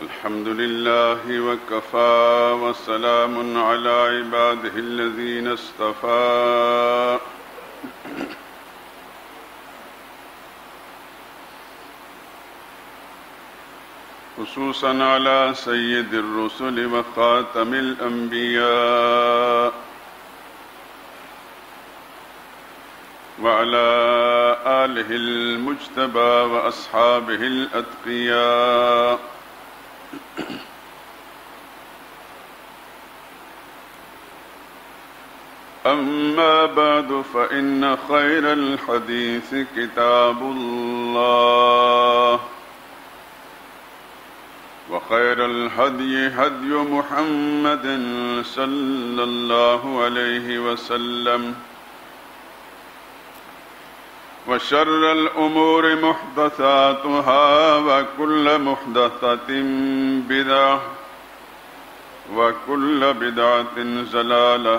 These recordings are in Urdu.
الحمد لله وكفى وسلام على عباده الذين اصطفى خصوصا على سيد الرسل وخاتم الأنبياء وعلى آله المجتبى وأصحابه الأتقياء أما بعد فإن خير الحديث كتاب الله وخير الهدي هدي محمد صلى الله عليه وسلم وشر الأمور محدثاتها وكل محدثة بدعة وكل بدعة ضلالة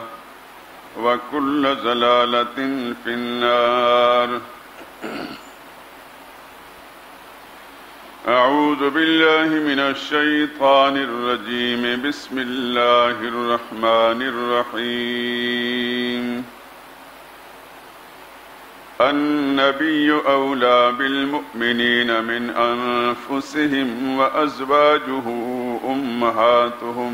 وكل ضلالة في النار. أعوذ بالله من الشيطان الرجيم. بسم الله الرحمن الرحيم. النبي أولى بالمؤمنين من أنفسهم وأزواجه أمهاتهم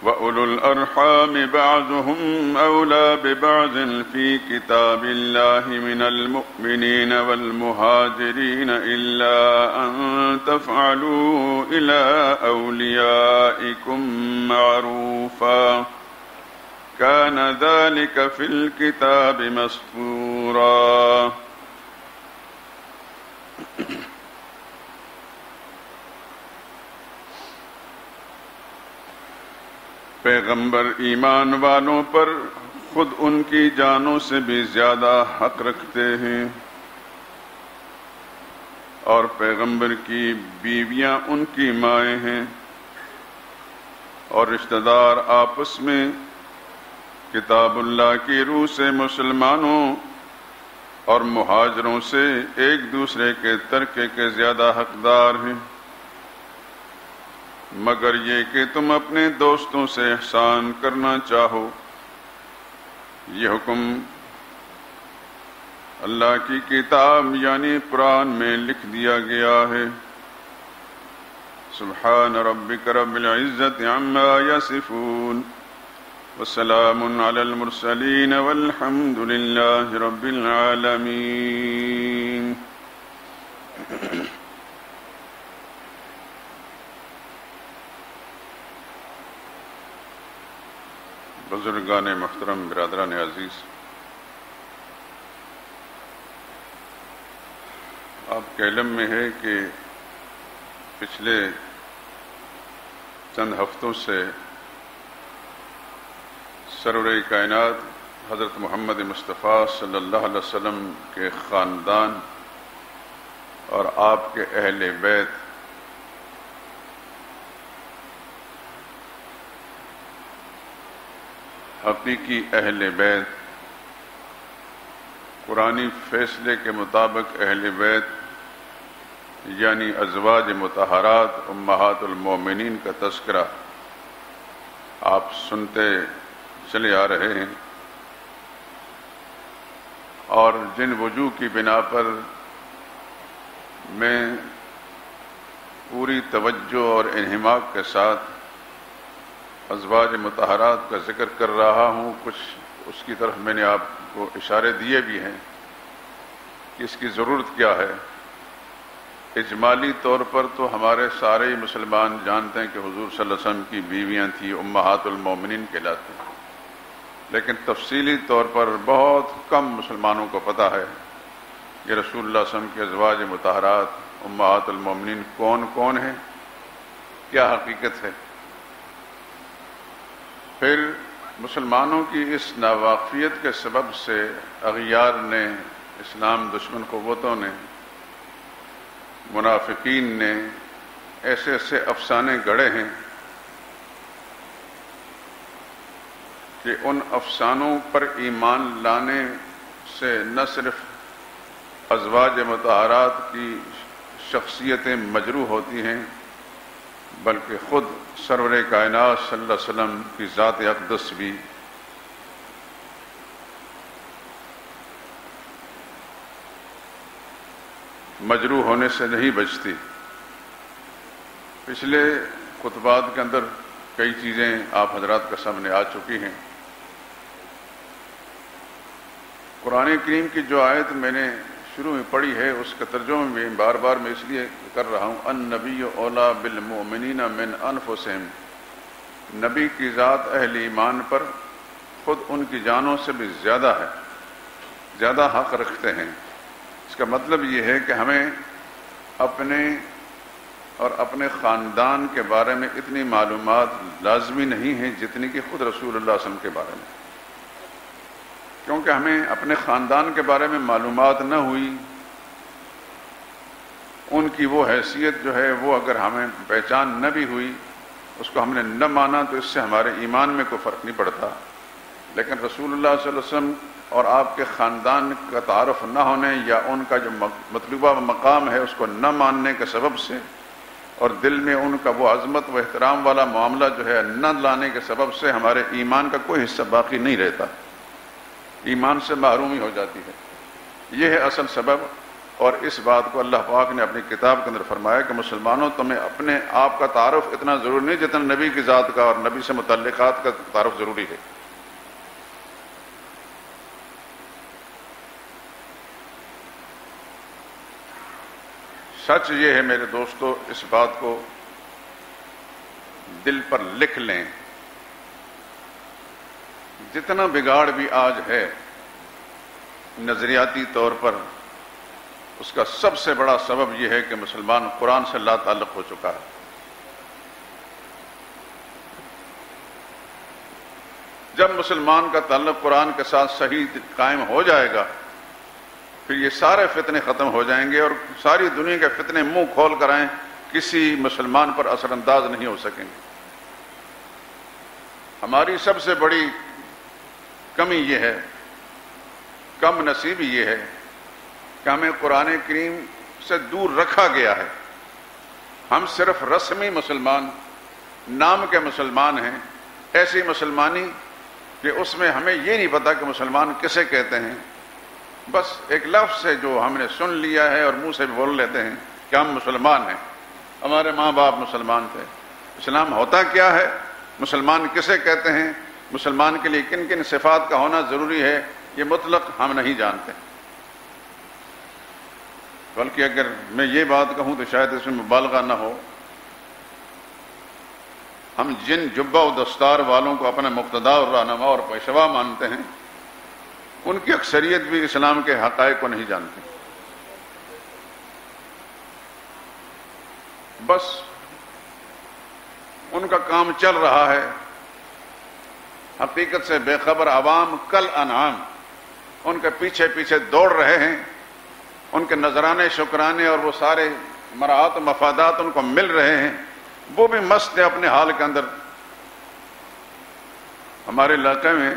وأولو الأرحام بعضهم أولى ببعض في كتاب الله من المؤمنين والمهاجرين إلا أن تفعلوا إلى أوليائكم معروفا كان ذلك في الكتاب مسطورا. پیغمبر ایمان والوں پر خود ان کی جانوں سے بھی زیادہ حق رکھتے ہیں، اور پیغمبر کی بیویاں ان کی مائیں ہیں، اور رشتہ دار آپس میں کتاب اللہ کی روح سے مسلمانوں اور مہاجروں سے ایک دوسرے کے ترکے کے زیادہ حقدار ہیں، مگر یہ کہ تم اپنے دوستوں سے احسان کرنا چاہو۔ یہ حکم اللہ کی کتاب یعنی قرآن میں لکھ دیا گیا ہے۔ سبحان ربک رب العزت عما یصفون وسلام علی المرسلین والحمد للہ رب العالمین۔ بزرگان محترم، برادران عزیز، آپ کے علم میں ہے کہ پچھلے چند ہفتوں سے سرور کائنات حضرت محمد مصطفیٰ صلی اللہ علیہ وسلم کے خاندان اور آپ کے اہل بیت حقیقی اہل بیت، قرآنی فیصلے کے مطابق اہل بیت یعنی ازواج مطہرات امہات المومنین کا تذکرہ آپ سنتے چلے آ رہے ہیں، اور جن وجوہ کی بنا پر میں پوری توجہ اور انہماک کے ساتھ ازواج مطہرات کا ذکر کر رہا ہوں، کچھ اس کی طرف میں نے آپ کو اشارے دیے بھی ہیں کہ اس کی ضرورت کیا ہے۔ اجمالی طور پر تو ہمارے سارے مسلمان جانتے ہیں کہ حضور صلی اللہ علیہ وسلم کی بیویاں تھیں، امہات المومنین کہلاتے ہیں، لیکن تفصیلی طور پر بہت کم مسلمانوں کو پتہ ہے کہ رسول اللہ صلی اللہ علیہ وسلم کے ازواج مطہرات امہات المومنین کون کون ہیں، کیا حقیقت ہے۔ پھر مسلمانوں کی اس ناواقفیت کے سبب سے اغیار نے، اسلام دشمن قوتوں نے، منافقین نے ایسے ایسے افسانے گڑھے ہیں کہ ان افسانوں پر ایمان لانے سے نہ صرف ازواج مطہرات کی شخصیتیں مجروح ہوتی ہیں، بلکہ خود سرور کائنات صلی اللہ علیہ وسلم کی ذات اقدس بھی مجروح ہونے سے نہیں بچتی۔ پچھلے خطبات کے اندر کئی چیزیں آپ حضرات کے سامنے آ چکی ہیں۔ قرآن کریم کی جو آیت میں نے شروع میں پڑھی ہے اس کا ترجمہ میں بار بار میں اس لیے کر رہا ہوں، النبی اولیٰ بالمؤمنین من انفسہم، نبی کی ذات اہل ایمان پر خود ان کی جانوں سے بھی زیادہ ہے، زیادہ حق رکھتے ہیں۔ اس کا مطلب یہ ہے کہ ہمیں اپنے اور اپنے خاندان کے بارے میں اتنی معلومات لازمی نہیں ہیں جتنی کہ خود رسول اللہ صلی اللہ علیہ وسلم کے بارے میں، کیونکہ ہمیں اپنے خاندان کے بارے میں معلومات نہ ہوئی، ان کی وہ حیثیت جو ہے وہ اگر ہمیں پہچان نہ بھی ہوئی، اس کو ہم نے نہ مانا، تو اس سے ہمارے ایمان میں کوئی فرق نہیں پڑتا۔ لیکن رسول اللہ صلی اللہ علیہ وسلم اور آپ کے خاندان کا تعارف نہ ہونے یا ان کا جو مطلوبہ مقام ہے اس کو نہ ماننے کے سبب سے، اور دل میں ان کا وہ عظمت و احترام والا معاملہ جو ہے نہ لانے کے سبب سے ہمارے ایمان کا کوئی حصہ باقی نہیں رہتا، ایمان سے محرومی ہو جاتی ہے۔ یہ ہے اصل سبب، اور اس بات کو اللہ پاک نے اپنی کتاب کے اندر فرمایا کہ مسلمانوں تمہیں اپنے آپ کا تعارف اتنا ضروری نہیں جتنا نبی کی ذات کا اور نبی سے متعلقات کا تعارف ضروری ہے۔ سچ یہ ہے میرے دوستو، اس بات کو دل پر لکھ لیں، جتنا بگاڑ بھی آج ہے نظریاتی طور پر، اس کا سب سے بڑا سبب یہ ہے کہ مسلمان قرآن سے لا تعلق ہو چکا ہے۔ جب مسلمان کا تعلق قرآن کے ساتھ صحیح قائم ہو جائے گا، پھر یہ سارے فتنے ختم ہو جائیں گے، اور ساری دنیا کے فتنے منہ کھول کر آئیں کسی مسلمان پر اثر انداز نہیں ہو سکیں گے۔ ہماری سب سے بڑی کمی یہ ہے، کم نصیبی یہ ہے کہ ہمیں قرآن کریم سے دور رکھا گیا ہے۔ ہم صرف رسمی مسلمان، نام کے مسلمان ہیں، ایسی مسلمانی کہ اس میں ہمیں یہ نہیں پتا کہ مسلمان کسے کہتے ہیں، بس ایک لفظ ہے جو ہم نے سن لیا ہے اور منہ سے بھی بول لیتے ہیں کہ ہم مسلمان ہیں، ہمارے ماں باپ مسلمان تھے۔ اسلام ہوتا کیا ہے، مسلمان کسے کہتے ہیں، مسلمان کے لیے کن کن صفات کا ہونا ضروری ہے، یہ مطلق ہم نہیں جانتے۔ بلکہ اگر میں یہ بات کہوں تو شاید اس میں مبالغہ نہ ہو، ہم جن جبہ و دستار والوں کو اپنا مقتدا اور رہنما اور پیشوا مانتے ہیں، ان کی اکثریت بھی اسلام کے حقائق کو نہیں جانتی۔ بس ان کا کام چل رہا ہے، حقیقت سے بے خبر عوام کل انعام ان کے پیچھے پیچھے دوڑ رہے ہیں، ان کے نذرانے شکرانے اور وہ سارے مراعات و مفادات ان کو مل رہے ہیں، وہ بھی مست ہے اپنے حال کے اندر۔ ہمارے علاقے میں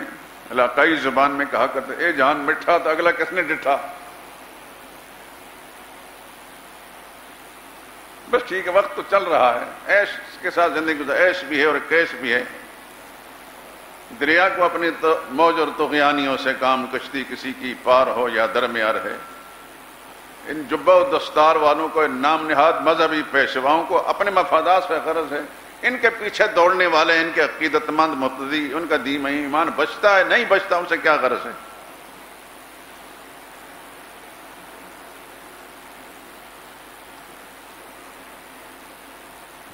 علاقائی زبان میں کہا کرتے، اے جان مٹھا تو اگلا کس نے ڈٹھا۔ بس ٹھیک ہے، وقت تو چل رہا ہے، عیش کے ساتھ زندگی گزار، عیش بھی ہے اور کیش بھی ہے۔ دریا کو اپنی موج اور طغیانیوں سے کام، کشتی کسی کی پار ہو یا درمیان ہے۔ ان جبہ و دستار والوں کو، ان نام نہاد مذہبی پیشواؤں کو اپنے مفادات سے غرض ہے، ان کے پیچھے دوڑنے والے، ان کے عقیدت مند مقتدی، ان کا دین ایمان بچتا ہے نہیں بچتا، ان سے کیا غرض ہے۔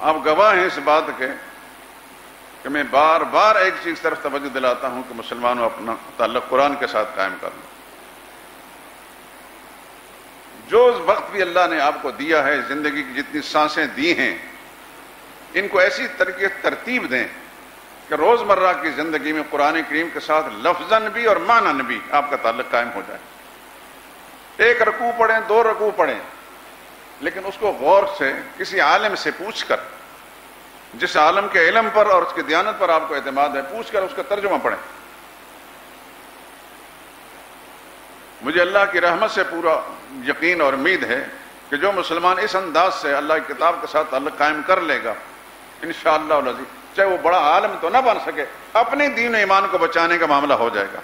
آپ گواہ ہیں اس بات کے کہ میں بار بار ایک چیز طرف توجہ دلاتا ہوں کہ مسلمانوں اپنا تعلق قرآن کے ساتھ قائم کر لیں۔ جو وقت بھی اللہ نے آپ کو دیا ہے، زندگی کی جتنی سانسیں دی ہیں، ان کو ایسی ترتیب دیں کہ روزمرہ کی زندگی میں قرآن کریم کے ساتھ لفظاً بھی اور معناً بھی آپ کا تعلق قائم ہو جائے۔ ایک رکوع پڑھیں، 2 رکوع پڑھیں، لیکن اس کو غور سے کسی عالم سے پوچھ کر، جس عالم کے علم پر اور اس کی دیانت پر آپ کو اعتماد ہے، پوچھ کر اس کا ترجمہ پڑھیں۔ مجھے اللہ کی رحمت سے پورا یقین اور امید ہے کہ جو مسلمان اس انداز سے اللہ کی کتاب کے ساتھ تعلق قائم کر لے گا انشاءاللہ العزیز، چاہے وہ بڑا عالم تو نہ بن سکے، اپنے دین و ایمان کو بچانے کا معاملہ ہو جائے گا۔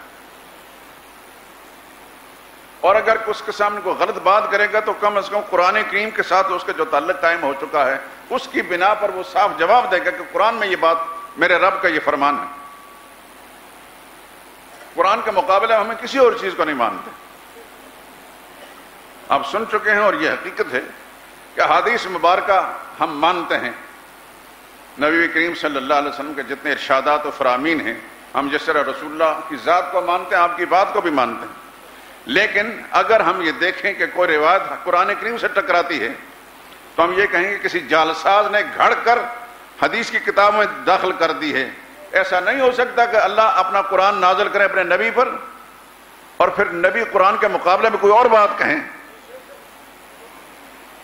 اور اگر اس کے سامنے کوئی غلط بات کرے گا تو کم از کم قرآن کریم کے ساتھ اس کا جو تعلق قائم ہو چکا ہے اس کی بنا پر وہ صاف جواب دے گا کہ قرآن میں یہ بات، میرے رب کا یہ فرمان ہے۔ قرآن کے مقابلے میں ہمیں کسی اور چیز کو نہیں مانتے۔ آپ سن چکے ہیں اور یہ حقیقت ہے کہ حدیث مبارکہ ہم مانتے ہیں، نبی کریم صلی اللہ علیہ وسلم کے جتنے ارشادات و فرامین ہیں، ہم جس طرح رسول اللہ کی ذات کو مانتے ہیں، آپ کی بات کو بھی مانتے ہیں، لیکن اگر ہم یہ دیکھیں کہ کوئی روایت قرآن کریم سے ٹکراتی ہے تو ہم یہ کہیں گے کسی جعلساز نے گھڑ کر حدیث کی کتاب میں داخل کر دی ہے۔ ایسا نہیں ہو سکتا کہ اللہ اپنا قرآن نازل کرے اپنے نبی پر اور پھر نبی قرآن کے مقابلے میں کوئی اور بات کہیں۔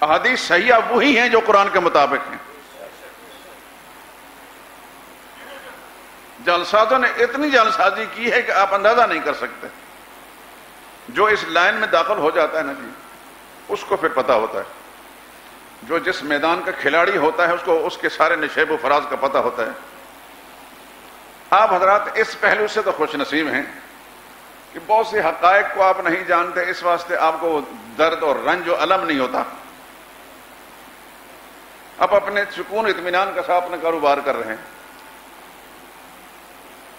احادیث صحیحہ وہی ہیں جو قرآن کے مطابق ہیں۔ جعلسازوں نے اتنی جعلسازی کی ہے کہ آپ اندازہ نہیں کر سکتے۔ جو اس لائن میں داخل ہو جاتا ہے نا جی، اس کو پھر پتہ ہوتا ہے، جو جس میدان کا کھلاڑی ہوتا ہے اس کو اس کے سارے نشیب و فراز کا پتہ ہوتا ہے۔ آپ حضرات اس پہلو سے تو خوش نصیب ہیں کہ بہت سے حقائق کو آپ نہیں جانتے، اس واسطے آپ کو درد اور رنج و الم نہیں ہوتا، آپ اپنے سکون اطمینان کے ساتھ اپنا کاروبار کر رہے ہیں۔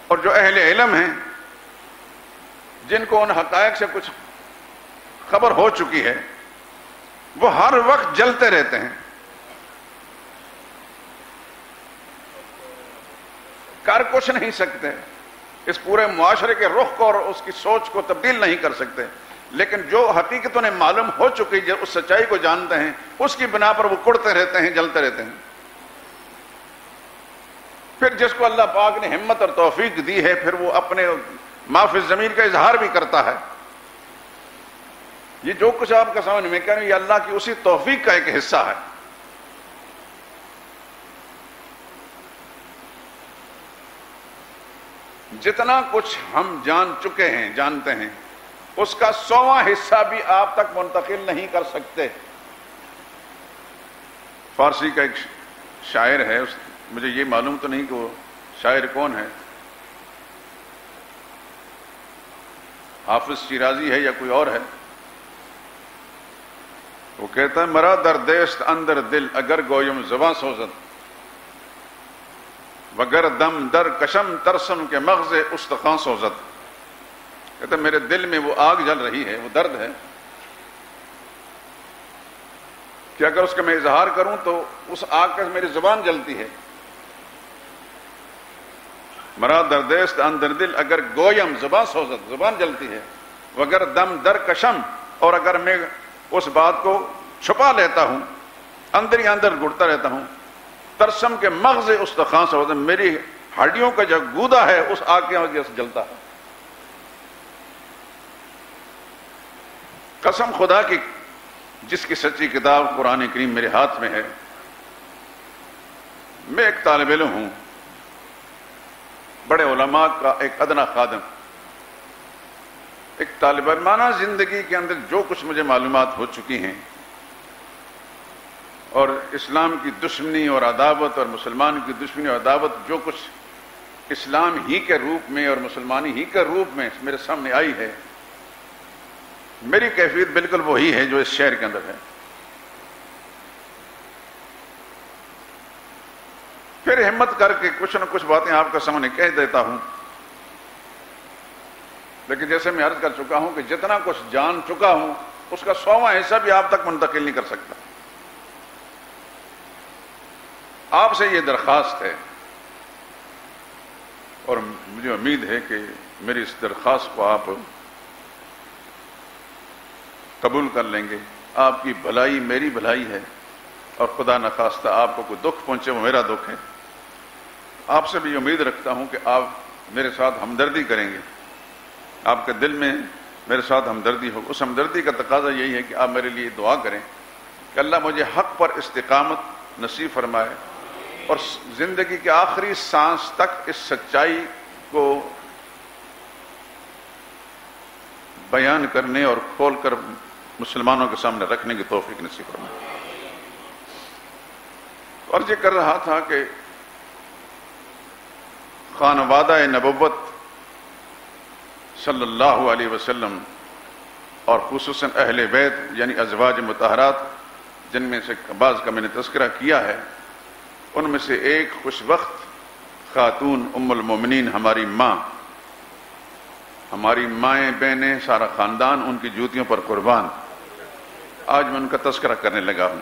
اور جو اہل علم ہیں جن کو ان حقائق سے کچھ خبر ہو چکی ہے وہ ہر وقت جلتے رہتے ہیں، کر کچھ نہیں سکتے، اس پورے معاشرے کے رخ کو اور اس کی سوچ کو تبدیل نہیں کر سکتے، لیکن جو حقیقت انہیں معلوم ہو چکی ہے، اس سچائی کو جانتے ہیں، اس کی بنا پر وہ کڑتے رہتے ہیں، جلتے رہتے ہیں۔ پھر جس کو اللہ پاک نے ہمت اور توفیق دی ہے پھر وہ اپنے ما فی الضمیر کا اظہار بھی کرتا ہے۔ یہ جو کچھ آپ کا سامنے میں کہہ رہا ہوں یہ اللہ کی اسی توفیق کا ایک حصہ ہے۔ جتنا کچھ ہم جان چکے ہیں، جانتے ہیں، اس کا 100واں حصہ بھی آپ تک منتقل نہیں کر سکتے۔ فارسی کا ایک شاعر ہے، مجھے یہ معلوم تو نہیں کہ وہ شاعر کون ہے، حافظ شیرازی ہے یا کوئی اور ہے، وہ کہتا ہے مرا در دیست اندر دل اگر گویم زباں سوزد وگر دم در کشم ترسم کے مغز استخوان سوزد۔ کہتا ہے میرے دل میں وہ آگ جل رہی ہے، وہ درد ہے کہ اگر اس کا میں اظہار کروں تو اس آگ کا میری زبان جلتی ہے۔ مرا در دیست اندر دل اگر گویم زبان سوزد، زبان جلتی ہے، وگر دم در کشم، اور اگر میں اس بات کو چھپا لیتا ہوں، اندر ہی اندر گڑتا رہتا ہوں، ترسم کے مغز استخوان سوزد، میری ہڈیوں کا جو گودا ہے اس آگ کی وجہ سے جلتا ہے۔ قسم خدا کی جس کی سچی کتاب قرآن کریم میرے ہاتھ میں ہے، میں ایک طالب علم ہوں، بڑے علماء کا ایک ادنا خادم، ایک طالب علمانہ زندگی کے اندر جو کچھ مجھے معلومات ہو چکی ہیں اور اسلام کی دشمنی اور عداوت اور مسلمان کی دشمنی اور عداوت جو کچھ اسلام ہی کے روپ میں اور مسلمانی ہی کے روپ میں میرے سامنے آئی ہے، میری کیفیت بالکل وہی ہے جو اس شہر کے اندر ہے۔ پھر ہمت کر کے کچھ نہ کچھ باتیں آپ کے سامنے کہہ دیتا ہوں، لیکن جیسے میں عرض کر چکا ہوں کہ جتنا کچھ جان چکا ہوں اس کا 100واں حصہ بھی آپ تک منتقل نہیں کر سکتا۔ آپ سے یہ درخواست ہے اور مجھے امید ہے کہ میری اس درخواست کو آپ قبول کر لیں گے۔ آپ کی بھلائی میری بھلائی ہے اور خدا نخواستہ آپ کو کوئی دکھ پہنچے وہ میرا دکھ ہے۔ آپ سے بھی امید رکھتا ہوں کہ آپ میرے ساتھ ہمدردی کریں گے، آپ کے دل میں میرے ساتھ ہمدردی ہو۔ اس ہمدردی کا تقاضا یہی ہے کہ آپ میرے لیے دعا کریں کہ اللہ مجھے حق پر استقامت نصیب فرمائے اور زندگی کے آخری سانس تک اس سچائی کو بیان کرنے اور کھول کر مسلمانوں کے سامنے رکھنے کی توفیق نصیب فرمائے۔ اور یہ کر رہا تھا کہ خانوادہ نبوت صلی اللہ علیہ وسلم اور خصوصاً اہل بیت یعنی ازواج مطہرات، جن میں سے بعض کا میں نے تذکرہ کیا ہے، ان میں سے ایک خوش وقت خاتون ام المومنین ہماری ماں، ہماری مائیں بہنیں، سارا خاندان ان کی جوتیوں پر قربان، آج میں ان کا تذکرہ کرنے لگا ہوں،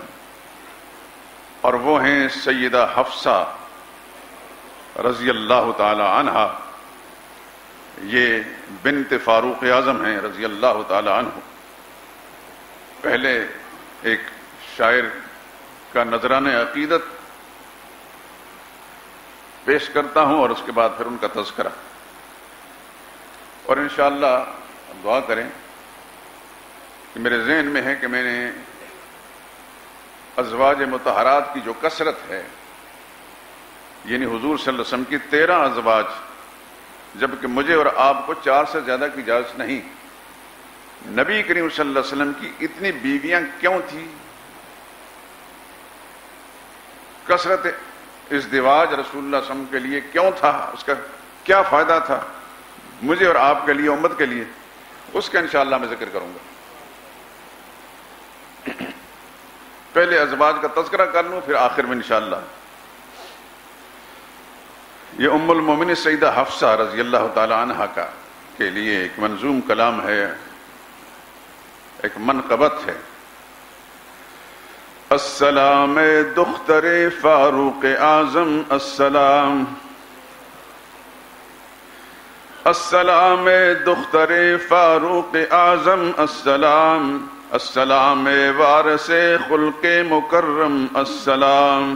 اور وہ ہیں سیدہ حفصہ رضی اللہ تعالی عنہا۔ یہ بنت فاروق اعظم ہیں رضی اللہ تعالی عنہ۔ پہلے ایک شاعر کا نذرانہ عقیدت پیش کرتا ہوں اور اس کے بعد پھر ان کا تذکرہ، اور انشاءاللہ دعا کریں کہ میرے ذہن میں ہے کہ میں نے ازواج مطہرات کی جو کثرت ہے، یعنی حضور صلی اللہ علیہ وسلم کی 13 ازواج، جبکہ مجھے اور آپ کو 4 سے زیادہ کی اجازت نہیں، نبی کریم صلی اللہ علیہ وسلم کی اتنی بیویاں کیوں تھی؟ کثرت ازدواج رسول اللہ صلی اللہ علیہ وسلم کے لیے کیوں تھا؟ اس کا کیا فائدہ تھا مجھے اور آپ کے لیے، امت کے لیے؟ اس کا انشاءاللہ میں ذکر کروں گا۔ پہلے ازواج کا تذکرہ کر لوں، پھر آخر میں انشاءاللہ یہ ام المومنین سیدہ حفصہ رضی اللہ تعالی عنہا کا کے لیے ایک منظوم کلام ہے، ایک منقبت ہے۔ السلام دختر فاروق اعظم، السلام السلام دختر فاروق اعظم، السلام السلام وارث خلق مکرم، السلام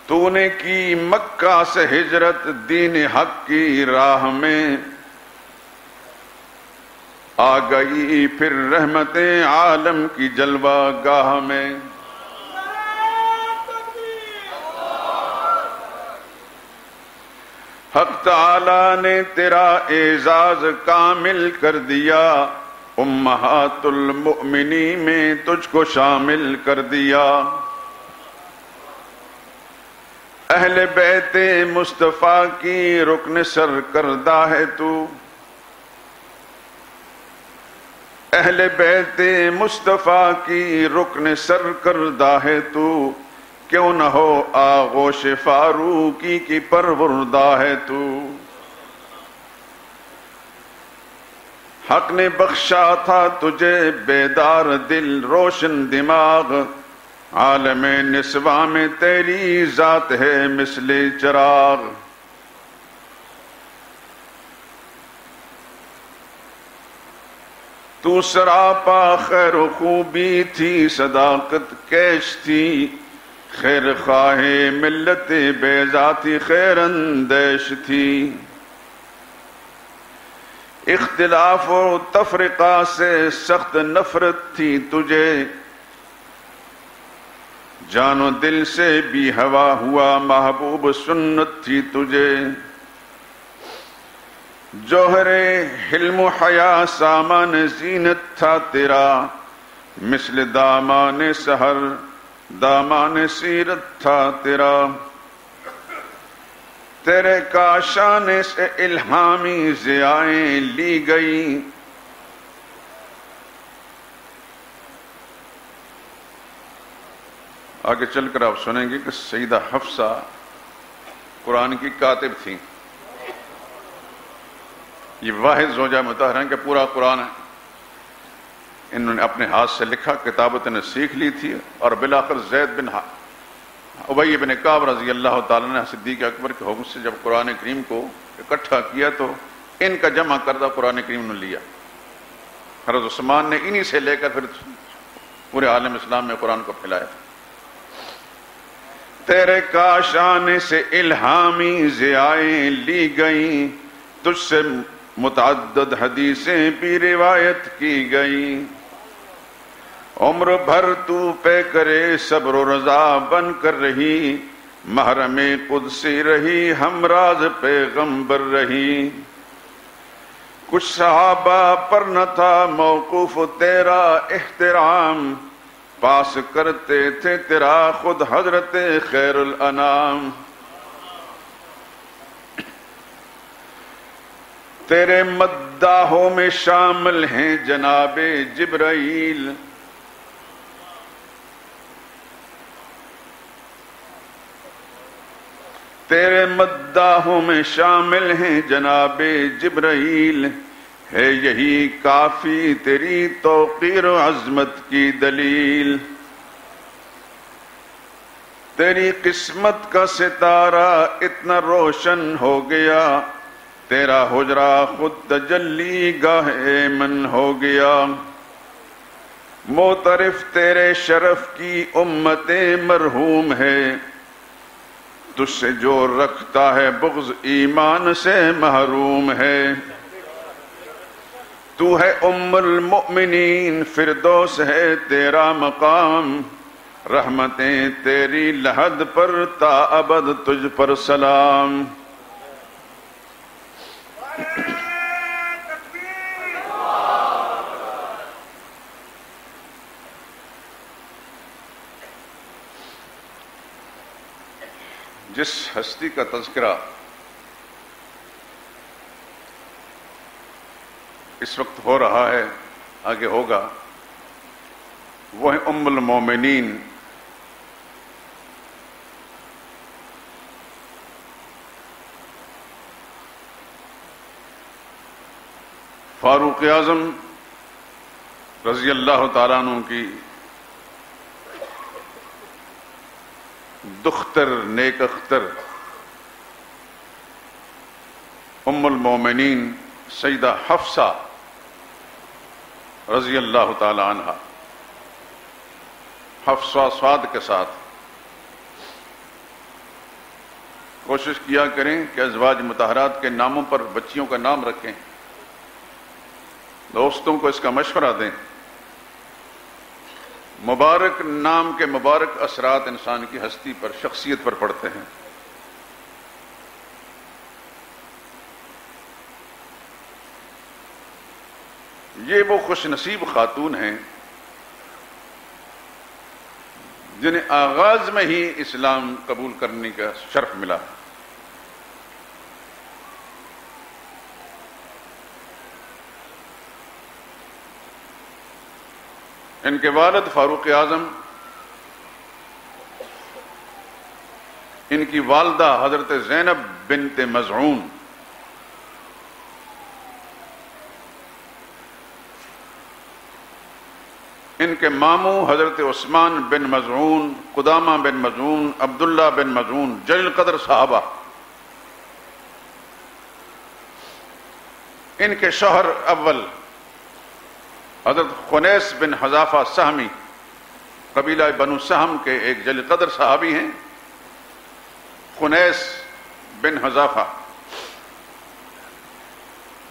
تو نے کی مکہ سے ہجرت دین حق کی راہ میں، آ گئی پھر رحمت عالم کی جلوہ گاہ میں، حق تعالی نے تیرا اعزاز کامل کر دیا، امہات المؤمنین میں تجھ کو شامل کر دیا، اہل بیت مصطفیٰ کی رکن سرکردہ ہے تو، اہل بیت مصطفیٰ کی رکن سرکردہ ہے تو، کیوں نہ ہو آغوش فاروقی کی پروردہ ہے تو، حق نے بخشا تھا تجھے بیدار دل روشن دماغ، عالم نسواں میں تیری ذات ہے مثل چراغ، تو سراپا خیر و خوبی تھی، صداقت کیش تھی، خیر خواہ ملت بیضا تھی، خیر اندیش تھی، اختلاف و تفرقہ سے سخت نفرت تھی تجھے، جان و دل سے بھی ہوا ہوا محبوب سنت تھی تجھے، جوہر حلم و حیا سامان زینت تھا تیرا، مثل دامان سحر دامان سیرت تھا تیرا، تیرے کاشانے سے الہامی ضیائیں لی گئی، آگے چل کر آپ سنیں گے کہ سیدہ حفصہ قرآن کی کاتب تھیں۔ یہ واحد زوجہ مطہرہ کہ پورا قرآن ہے انہوں نے اپنے ہاتھ سے لکھا، کتابت نے سیکھ لی تھی، اور بالآخر زید بن ابی بن کعب رضی اللہ تعالیٰ نے صدیق اکبر کے حکم سے جب قرآن کریم کو اکٹھا کیا تو ان کا جمع کردہ قرآن کریم نے لیا، حضرت عثمان نے انہی سے لے کر پھر پورے عالم اسلام میں قرآن کو پھیلایا۔ تیرے کاشانے سے الہامی ضیائیں لی گئیں، تجھ سے متعدد حدیثیں بھی روایت کی گئیں، عمر بھر تو پہ کرے صبر و رضا بن کر رہی، محرم قدسی رہی ہمراز پیغمبر رہی، کچھ صحابہ پر نہ تھا موقوف تیرا احترام، پاس کرتے تھے تیرا خود حضرت خیر الانام۔ تیرے مداحوں میں شامل ہیں جناب جبرائیل، تیرے مداحوں میں شامل ہیں جناب جبرائیل، ہے یہی کافی تیری توقیر و عظمت کی دلیل۔ تیری قسمت کا ستارہ اتنا روشن ہو گیا، تیرا حجرہ خود تجلی گاہ ایمن ہو گیا۔ معترف تیرے شرف کی امت مرحوم ہے، تجھ سے جو رکھتا ہے بغض ایمان سے محروم ہے۔ تو ہے ام المؤمنین، فردوس ہے تیرا مقام، رحمتیں تیری لحد پر تا ابد تجھ پر سلام۔ جس ہستی کا تذکرہ اس وقت ہو رہا ہے، آگے ہوگا، وہ ہے ام المومنین فاروق اعظم رضی اللہ تعالیٰ عنہ کی دختر نیک اختر ام المومنین سیدہ حفصہ رضی اللہ تعالی عنہا، حفصہ صاد کے ساتھ۔ کوشش کیا کریں کہ ازواج مطہرات کے ناموں پر بچیوں کا نام رکھیں، دوستوں کو اس کا مشورہ دیں۔ مبارک نام کے مبارک اثرات انسان کی ہستی پر، شخصیت پر پڑتے ہیں۔ یہ وہ خوش نصیب خاتون ہیں جنہیں آغاز میں ہی اسلام قبول کرنے کا شرف ملا۔ ان کے والد فاروق اعظم، ان کی والدہ حضرت زینب بنت مزعون، ان کے ماموں حضرت عثمان بن مزعون، قدامہ بن مزعون، عبداللہ بن مزعون، جلیل قدر صحابہ۔ ان کے شوہر اول حضرت خنیس بن حذافہ سہمی، قبیلہ بنو سہم کے ایک جلیل قدر صحابی ہیں، خنیس بن حذافہ۔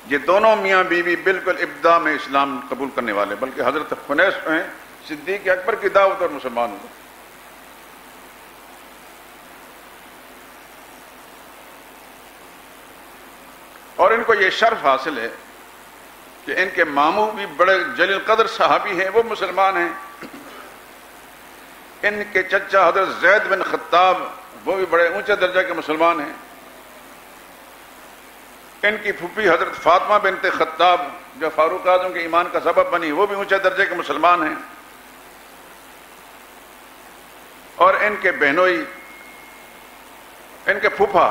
یہ دونوں میاں بیوی بالکل ابتدا میں اسلام قبول کرنے والے، بلکہ حضرت خنیس ہیں صدیق اکبر کی دعوت اور مسلمان ہوئے۔ اور ان کو یہ شرف حاصل ہے کہ ان کے ماموں بھی بڑے جلیل قدر صحابی ہیں، وہ مسلمان ہیں۔ ان کے چچا حضرت زید بن خطاب، وہ بھی بڑے اونچے درجہ کے مسلمان ہیں۔ ان کی پھوپھی حضرت فاطمہ بنت خطاب، جو فاروق اعظم کے ایمان کا سبب بنی، وہ بھی اونچے درجے کے مسلمان ہیں۔ اور ان کے بہنوئی، ان کے پھوپھا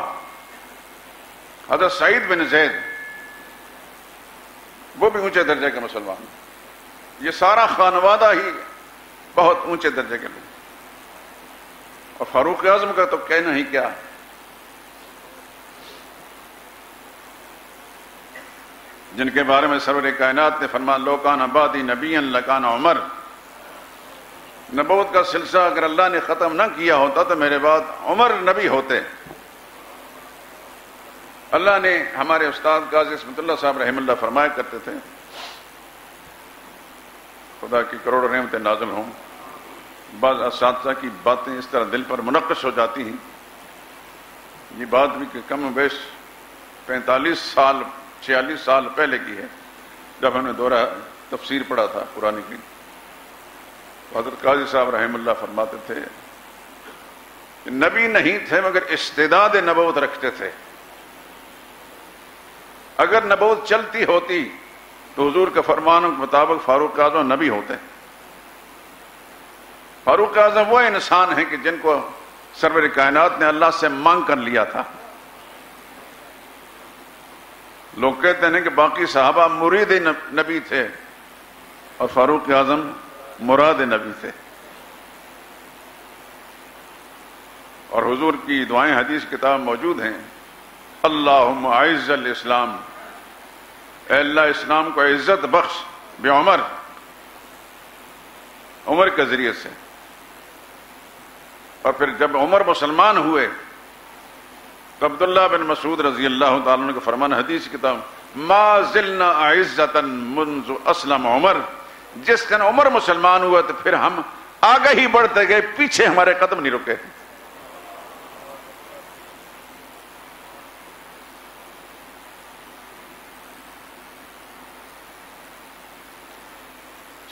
حضرت سعید بن زید، وہ بھی اونچے درجے کے مسلمان ہیں۔ یہ سارا خانوادہ ہی بہت اونچے درجے کے لوگ، اور فاروق اعظم کا تو کہنا ہی کیا۔ جن کے بارے میں سرور کائنات نے فرمایا لو کان بعدی نبیا لکان عمر، نبوت کا سلسلہ اگر اللہ نے ختم نہ کیا ہوتا تو میرے بعد عمر نبی ہوتے۔ اللہ نے ہمارے استاد قاضی عصمت اللہ صاحب رحم اللہ فرمایا کرتے تھے، خدا کی کروڑوں رحمتیں نازل ہوں، بعض اساتذہ کی باتیں اس طرح دل پر منقش ہو جاتی ہیں۔ یہ بات بھی کہ کم و بیش 45 سال 46 سال پہلے کی ہے، جب ہم نے دورہ تفسیر پڑھا تھا قرآن کی. حضرت قاضی صاحب رحم اللہ فرماتے تھے کہ نبی نہیں تھے مگر استعداد نبوت رکھتے تھے. اگر نبوت چلتی ہوتی تو حضور کے فرمانوں کے مطابق فاروق اعظم نبی ہوتے. فاروق اعظم وہ انسان ہیں کہ جن کو سرور کائنات نے اللہ سے مانگ کر لیا تھا. لوگ کہتے ہیں کہ باقی صحابہ مرید نبی تھے اور فاروق اعظم مراد نبی تھے. اور حضور کی دعائیں حدیث کتاب موجود ہیں. اللہم اعز الاسلام، اے اللہ اسلام کو عزت بخش بعمر، عمر کے ذریعے سے. اور پھر جب عمر مسلمان ہوئے تو عبداللہ بن مسعود رضی اللہ تعالیٰ عنہ کے فرمان حدیث کتاب ما زلنا اعزتا منذ اسلم عمر، جس دن عمر مسلمان ہوا تو پھر ہم آگے ہی بڑھتے گئے، پیچھے ہمارے قدم نہیں رکے.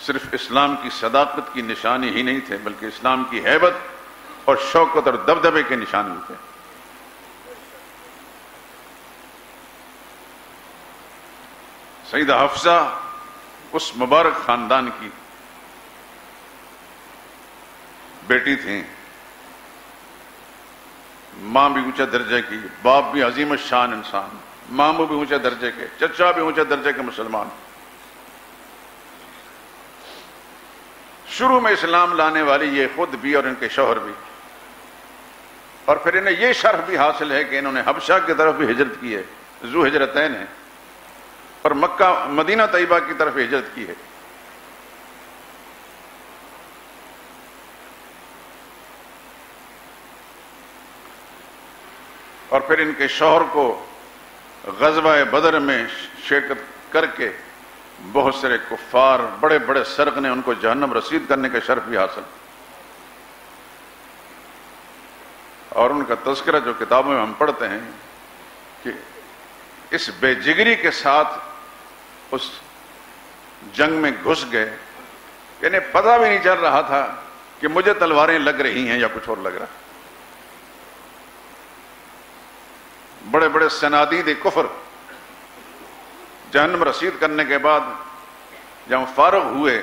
صرف اسلام کی صداقت کی نشانی ہی نہیں تھے بلکہ اسلام کی ہیبت اور شوکت اور دبدبے کے نشان بھی تھے. سیدہ حفصہ اس مبارک خاندان کی بیٹی تھیں. ماں بھی اونچے درجے کی، باپ بھی عظیم الشان انسان، ماموں بھی اونچے درجے کے، چچا بھی اونچے درجے کے مسلمان. شروع میں اسلام لانے والی یہ خود بھی اور ان کے شوہر بھی. اور پھر انہیں یہ شرف بھی حاصل ہے کہ انہوں نے حبشہ کی طرف بھی ہجرت کی ہے، ذو ہجرتین ہے، اور مکہ مدینہ طیبہ کی طرف ہجرت کی ہے. اور پھر ان کے شوہر کو غزوہ بدر میں شرکت کر کے بہت سارے کفار بڑے بڑے سرق نے ان کو جہنم رسید کرنے کا شرف بھی حاصل. اور ان کا تذکرہ جو کتابوں میں ہم پڑھتے ہیں کہ اس بے جگری کے ساتھ اس جنگ میں گھس گئے، انہیں پتہ بھی نہیں چل رہا تھا کہ مجھے تلواریں لگ رہی ہیں یا کچھ اور لگ رہا. بڑے بڑے صنادید کفر جہنم رسید کرنے کے بعد جب فارغ ہوئے،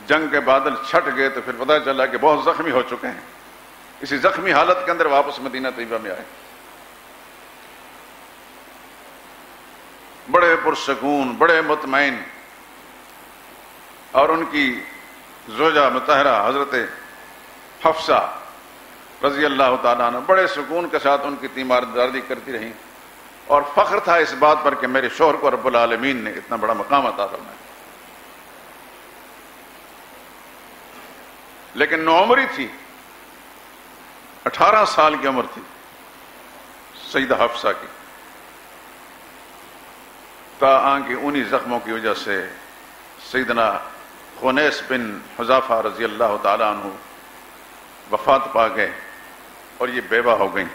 جنگ کے بادل چھٹ گئے تو پھر پتہ چلا کہ بہت زخمی ہو چکے ہیں. اسی زخمی حالت کے اندر واپس مدینہ طیبہ میں آئے، بڑے پرسکون، بڑے مطمئن. اور ان کی زوجہ مطہرہ حضرت حفصہ رضی اللہ تعالیٰ عنہ بڑے سکون کے ساتھ ان کی تیمارداری کرتی رہیں، اور فخر تھا اس بات پر کہ میرے شوہر کو رب العالمین نے اتنا بڑا مقام عطا فرمایا. لیکن نوعمری تھی، 18 سال کی عمر تھی سیدہ حفصہ کی. تاہم کہ انہی زخموں کی وجہ سے سیدنا خنیس بن حذافہ رضی اللہ تعالیٰ عنہ وفات پا گئے اور یہ بیوہ ہو گئیں.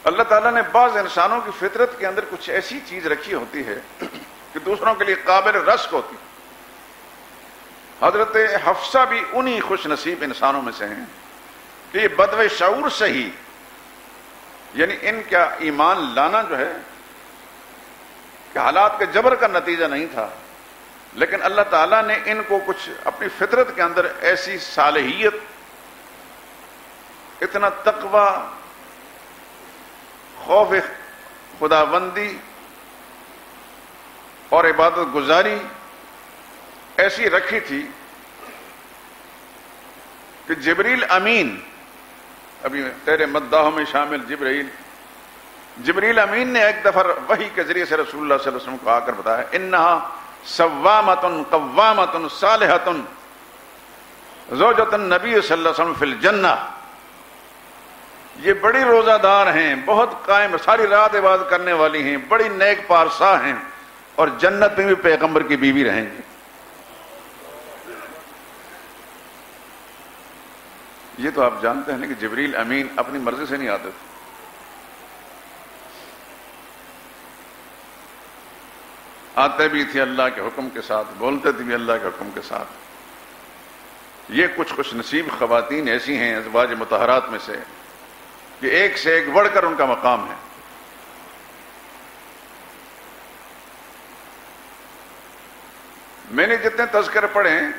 اللہ تعالیٰ نے بعض انسانوں کی فطرت کے اندر کچھ ایسی چیز رکھی ہوتی ہے کہ دوسروں کے لیے قابل رشک ہوتی. حضرت حفصہ بھی انہی خوش نصیب انسانوں میں سے ہیں کہ یہ بدو شعور سے ہی، یعنی ان کا ایمان لانا جو ہے کہ حالات کے جبر کا نتیجہ نہیں تھا، لیکن اللہ تعالیٰ نے ان کو کچھ اپنی فطرت کے اندر ایسی صالحیت، اتنا تقوی، خوف خداوندی اور عبادت گزاری ایسی رکھی تھی کہ جبریل امین، ابھی تیرے مداحوں میں شامل جبریل امین نے ایک دفعہ وحی کے ذریعے سے رسول اللہ صلی اللہ علیہ وسلم کو آ کر بتایا انہا صوامۃ قوامۃ صالحۃ زوجۃ النبی صلی اللہ علیہ وسلم فی الجنہ. یہ بڑی روزہ دار ہیں، بہت قائم، ساری رات عبادت کرنے والی ہیں، بڑی نیک پارسا ہیں، اور جنت میں بھی پیغمبر کی بیوی رہیں گی. یہ تو آپ جانتے ہیں نا کہ جبریل امین اپنی مرضی سے نہیں آتے تھے، آتے بھی تھے اللہ کے حکم کے ساتھ، بولتے تھے بھی اللہ کے حکم کے ساتھ۔ یہ کچھ خوش نصیب خواتین ایسی ہیں ازواج مطہرات میں سے کہ ایک سے ایک بڑھ کر ان کا مقام ہے۔ میں نے جتنے تذکر پڑھے ہیں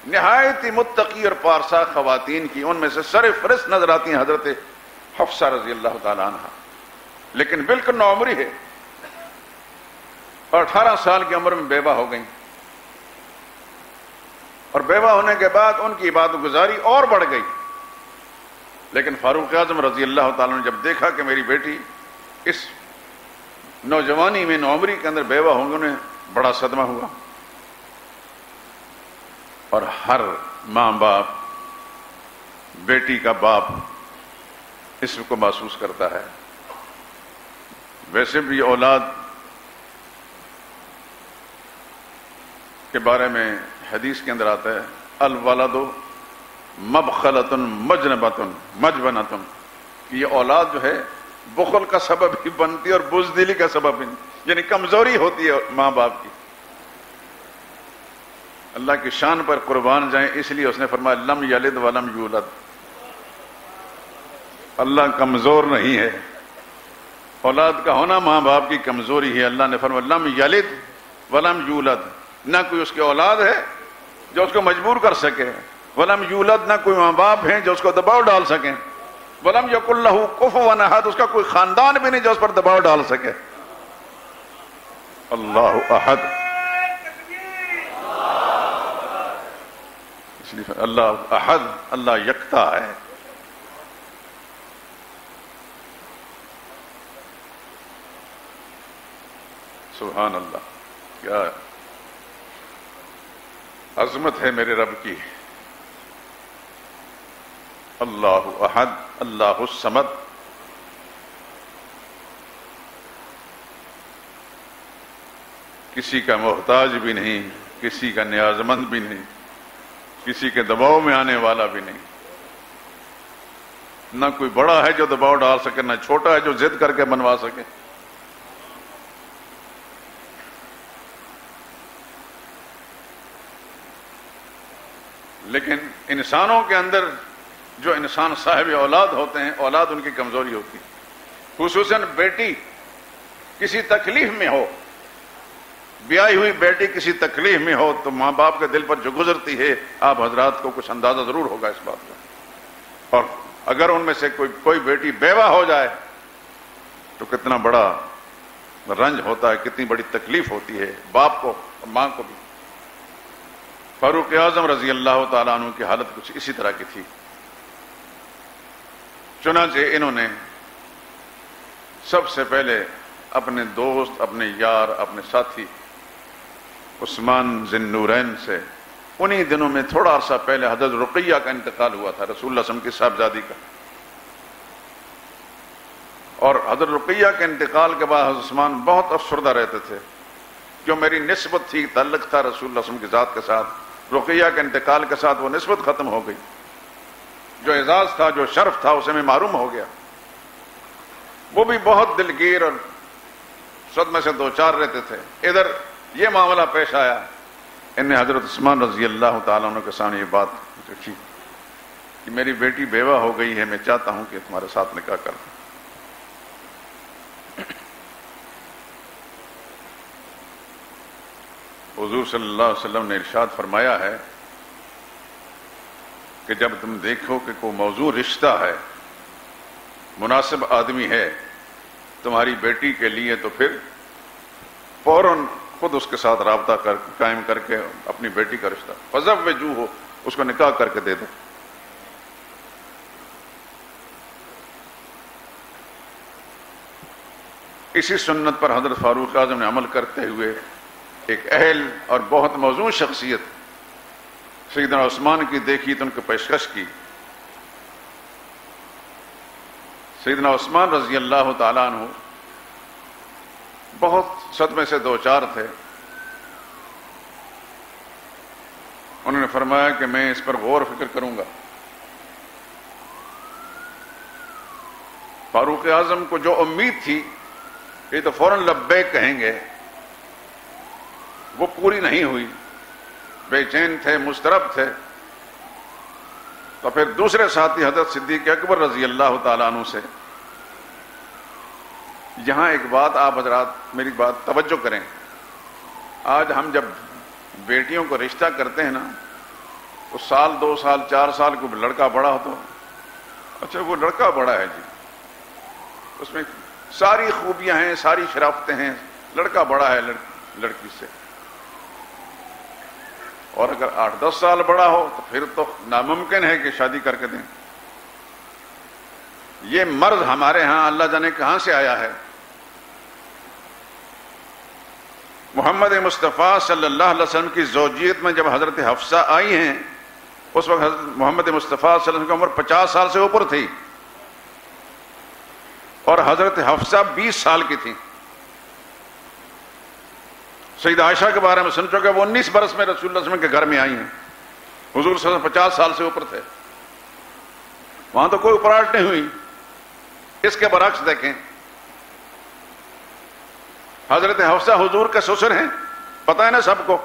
نہایت ہی متقی اور پارسا خواتین کی، ان میں سے سر فہرست نظر آتی ہیں حضرت حفصہ رضی اللہ تعالی عنہ، لیکن بالکل نوعمری ہے اور 18 سال کی عمر میں بیوہ ہو گئیں، اور بیوہ ہونے کے بعد ان کی عبادت گزاری اور بڑھ گئی۔ لیکن فاروق اعظم رضی اللہ تعالیٰ نے جب دیکھا کہ میری بیٹی اس نوجوانی میں نوعمری کے اندر بیوہ ہوں گے، انہیں بڑا صدمہ ہوا، اور ہر ماں باپ، بیٹی کا باپ اس کو محسوس کرتا ہے۔ ویسے بھی اولاد کے بارے میں حدیث کے اندر آتا ہے الولد مبخلۃ مجنبۃ مجبنۃ، کہ یہ اولاد جو ہے بخل کا سبب بھی بنتی ہے اور بزدلی کا سبب بھی، یعنی کمزوری ہوتی ہے ماں باپ کی۔ اللہ کی شان پر قربان جائیں، اس لیے اس نے فرمایا لم یلد ولم یولد، اللہ کمزور نہیں ہے، اولاد کا ہونا ماں باپ کی کمزوری ہے۔ اللہ نے فرمایا لم یلد ولم یولد، نہ کوئی اس کے اولاد ہے جو اس کو مجبور کر سکے، ولم یولد، نہ کوئی ماں باپ ہیں جو اس کو دباؤ ڈال سکیں، ولم یکن لہ کفوا احد، اس کا کوئی خاندان بھی نہیں جو اس پر دباؤ ڈال سکے۔ اللہ احد، اس لیے اللہ احد، اللہ یکتا ہے۔ سبحان اللہ، کیا عظمت ہے میرے رب کی۔ اللہ احد، اللہ الصمد، کسی کا محتاج بھی نہیں، کسی کا نیاز مند بھی نہیں، کسی کے دباؤ میں آنے والا بھی نہیں، نہ کوئی بڑا ہے جو دباؤ ڈال سکے، نہ چھوٹا ہے جو ضد کر کے بنوا سکے۔ لیکن انسانوں کے اندر جو انسان صاحب اولاد ہوتے ہیں، اولاد ان کی کمزوری ہوتی ہے، خصوصاً بیٹی کسی تکلیف میں ہو، بیائی ہوئی بیٹی کسی تکلیف میں ہو تو ماں باپ کے دل پر جو گزرتی ہے آپ حضرات کو کچھ اندازہ ضرور ہوگا اس بات کا۔ اور اگر ان میں سے کوئی بیٹی بیوہ ہو جائے تو کتنا بڑا رنج ہوتا ہے، کتنی بڑی تکلیف ہوتی ہے باپ کو اور ماں کو بھی۔ فاروق اعظم رضی اللہ تعالیٰ عنہ کی حالت کچھ اسی طرح کی تھی۔ چنانچہ انہوں نے سب سے پہلے اپنے دوست، اپنے یار، اپنے ساتھی عثمان ذی النورین سے، انہی دنوں میں تھوڑا عرصہ پہلے حضرت رقیہ کا انتقال ہوا تھا، رسول اللہ صلی اللہ علیہ وسلم کی صاحبزادی کا، اور حضرت رقیہ کے انتقال کے بعد حضرت عثمان بہت افسردہ رہتے تھے، جو میری نسبت تھی، تعلق تھا رسول اللہ صلی اللہ علیہ وسلم کی ذات کے ساتھ، رقیہ کے انتقال کے ساتھ وہ نسبت ختم ہو گئی، جو اعزاز تھا، جو شرف تھا، اسے میں معروم ہو گیا۔ وہ بھی بہت دلگیر اور صدمے سے دو چار رہتے تھے۔ ادھر یہ معاملہ پیش آیا، ان نے حضرت عثمان رضی اللہ تعالیٰ عنہ کے سامنے یہ بات رکھی کہ میری بیٹی بیوہ ہو گئی ہے، میں چاہتا ہوں کہ تمہارے ساتھ نکاح کر دوں۔ حضور صلی اللہ علیہ وسلم نے ارشاد فرمایا ہے کہ جب تم دیکھو کہ کوئی موضوع رشتہ ہے، مناسب آدمی ہے تمہاری بیٹی کے لیے، تو پھر فوراً خود اس کے ساتھ رابطہ قائم کر کے اپنی بیٹی کا رشتہ فزوجوہ، اس کو نکاح کر کے دے دو۔ اسی سنت پر حضرت فاروق اعظم نے عمل کرتے ہوئے ایک اہل اور بہت موزوں شخصیت سیدنا عثمان کی دیکھی تو ان کو پیشکش کی۔ سیدنا عثمان رضی اللہ تعالیٰ عنہ بہت صدمے سے دو چار تھے، انہوں نے فرمایا کہ میں اس پر غور و فکر کروں گا، فاروق اعظم کو جو امید تھی یہ تو فوراً لبیک کہیں گے، وہ پوری نہیں ہوئی، بے چین تھے، مضطرب تھے۔ تو پھر دوسرے ساتھی حضرت صدیق اکبر رضی اللہ تعالیٰ عنہ سے، یہاں ایک بات آپ حضرات میری بات توجہ کریں، آج ہم جب بیٹیوں کو رشتہ کرتے ہیں نا تو سال 2 سال 4 سال کو لڑکا بڑا ہو تو اچھا وہ لڑکا بڑا ہے جی، اس میں ساری خوبیاں ہیں، ساری شرافتیں ہیں، لڑکا بڑا ہے لڑکی سے۔ اور اگر 8-10 سال بڑا ہو تو پھر تو ناممکن ہے کہ شادی کر کے دیں۔ یہ مرض ہمارے ہاں اللہ جانے کہاں سے آیا ہے۔ محمد مصطفیٰ صلی اللہ علیہ وسلم کی زوجیت میں جب حضرت حفصہ آئی ہیں، اس وقت حضرت محمد مصطفیٰ صلی اللہ علیہ وسلم کی عمر 50 سال سے اوپر تھی اور حضرت حفصہ 20 سال کی تھی۔ سیدہ عائشہ کے بارے میں سن چکے، وہ 19 برس میں رسول اللہ صلی اللہ علیہ وسلم کے گھر میں آئی ہیں، حضور صلی اللہ علیہ وسلم 50 سال سے اوپر تھے، وہاں تو کوئی اپراٹ نہیں ہوئی۔ اس کے برعکس دیکھیں، حضرت حفصہ حضور کے سسر ہیں، پتہ ہے نا سب کو،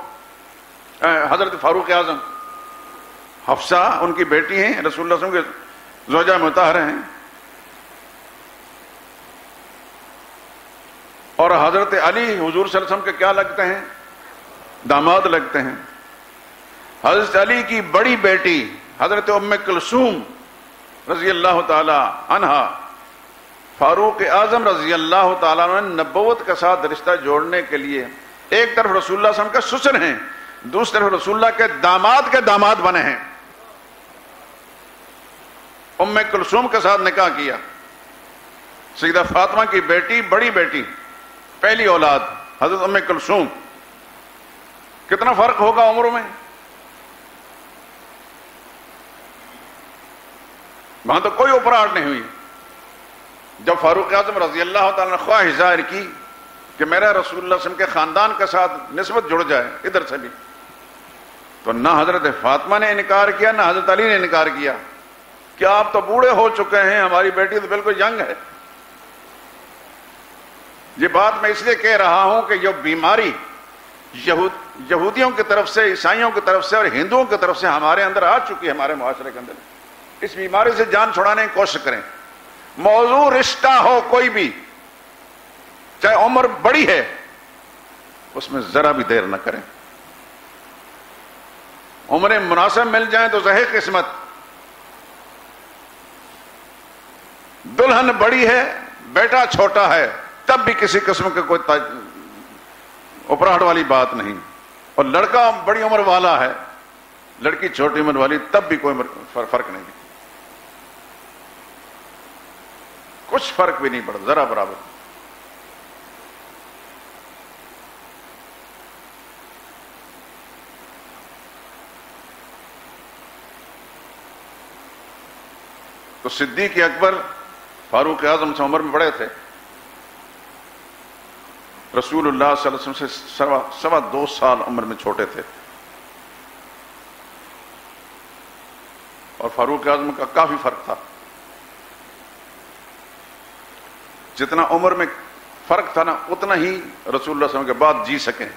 حضرت فاروق اعظم، حفصہ ان کی بیٹی ہیں، رسول اللہ صلی اللہ علیہ وسلم کے زوجہ مطہرہ ہیں، اور حضرت علی حضور صلی اللہ علیہ وسلم کے کیا لگتے ہیں؟ داماد لگتے ہیں۔ حضرت علی کی بڑی بیٹی حضرت ام کلثوم رضی اللہ تعالی عنہا، فاروق اعظم رضی اللہ تعالیٰ عنہ نے نبوت کے ساتھ رشتہ جوڑنے کے لیے ایک طرف رسول اللہ صلی اللہ علیہ وسلم کے سسر ہیں، دوسری طرف رسول اللہ کے داماد بنے ہیں۔ ام کلثوم کے ساتھ نکاح کیا، سیدہ فاطمہ کی بیٹی، بڑی بیٹی، پہلی اولاد حضرت ام کلثوم۔ کتنا فرق ہوگا عمر میں، وہاں تو کوئی اپراٹ نہیں ہوئی۔ جب فاروق اعظم رضی اللہ تعالیٰ نے خواہش ظاہر کی کہ میرا رسول اللہ صلی اللہ علیہ وسلم کے خاندان کے ساتھ نسبت جڑ جائے ادھر سے بھی، تو نہ حضرت فاطمہ نے انکار کیا نہ حضرت علی نے انکار کیا کہ آپ تو بوڑھے ہو چکے ہیں، ہماری بیٹی تو بالکل ینگ ہے۔ یہ بات میں اس لیے کہہ رہا ہوں کہ جو بیماری یہودیوں کی طرف سے، عیسائیوں کی طرف سے اور ہندوؤں کی طرف سے ہمارے اندر آ چکی ہے، ہمارے معاشرے کے اندر، اس بیماری سے جان چھڑانے کی کوشش کریں۔ موضوع رشتہ ہو کوئی بھی، چاہے عمر بڑی ہے، اس میں ذرا بھی دیر نہ کریں۔ عمریں مناسب مل جائیں تو زہے قسمت، دلہن بڑی ہے بیٹا چھوٹا ہے تب بھی کسی قسم کے کوئی اپراہٹ والی بات نہیں، اور لڑکا بڑی عمر والا ہے لڑکی چھوٹی عمر والی تب بھی کوئی فرق نہیں، کچھ فرق بھی نہیں پڑتا، ذرا برابر۔ تو صدیق اکبر فاروق اعظم سے عمر میں بڑے تھے، رسول اللہ صلی اللہ علیہ وسلم سے 2.25 سال عمر میں چھوٹے تھے، اور فاروق اعظم کا کافی فرق تھا۔ جتنا عمر میں فرق تھا نا اتنا ہی رسول اللہ صلی اللہ علیہ وسلم کے بعد جی سکیں۔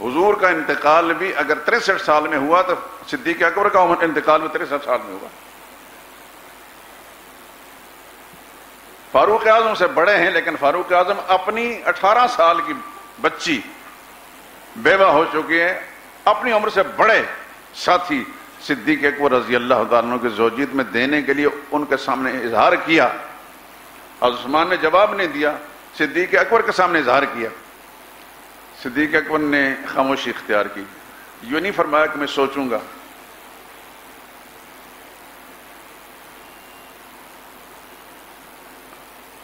حضور کا انتقال بھی اگر 63 سال میں ہوا تو صدیق اکبر کا انتقال بھی 63 سال میں ہوا۔ فاروق اعظم سے بڑے ہیں، لیکن فاروق اعظم اپنی 18 سال کی بچی بیوہ ہو چکی ہے، اپنی عمر سے بڑے ساتھی صدیق اکبر رضی اللہ تعالیٰ عنہ کے زوجیت میں دینے کے لیے ان کے سامنے اظہار کیا۔ حضرت عثمان نے جواب نہیں دیا، صدیق اکبر کے سامنے اظہار کیا۔ صدیق اکبر نے خاموشی اختیار کی، یہ نہیں فرمایا کہ میں سوچوں گا۔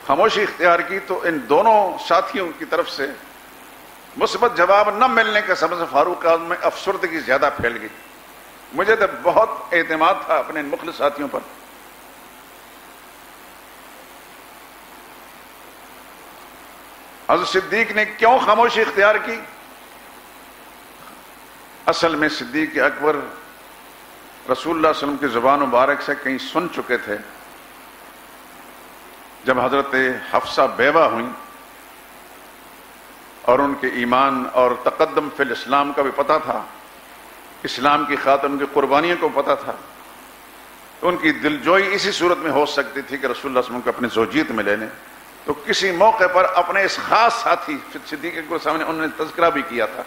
خاموشی اختیار کی تو ان دونوں ساتھیوں کی طرف سے مثبت جواب نہ ملنے کے سبب سے فاروق اعظم میں افسردگی زیادہ پھیل گئی۔ مجھے تو بہت اعتماد تھا اپنے ان مخلص ساتھیوں پر۔ حضرت صدیق نے کیوں خاموشی اختیار کی؟ اصل میں صدیق اکبر رسول اللہ صلی اللہ علیہ وسلم کی زبان مبارک سے کہیں سن چکے تھے. جب حضرت حفصہ بیوہ ہوئیں اور ان کے ایمان اور تقدم فی الاسلام کا بھی پتہ تھا، اسلام کی خاطر ان کی قربانیوں کو پتہ تھا، تو ان کی دلجوئی اسی صورت میں ہو سکتی تھی کہ رسول اللہ صلی اللہ علیہ وسلم کو اپنی زوجیت میں لے لیں. تو کسی موقع پر اپنے اس خاص ساتھی صدیق اکبر سامنے انہوں نے تذکرہ بھی کیا تھا.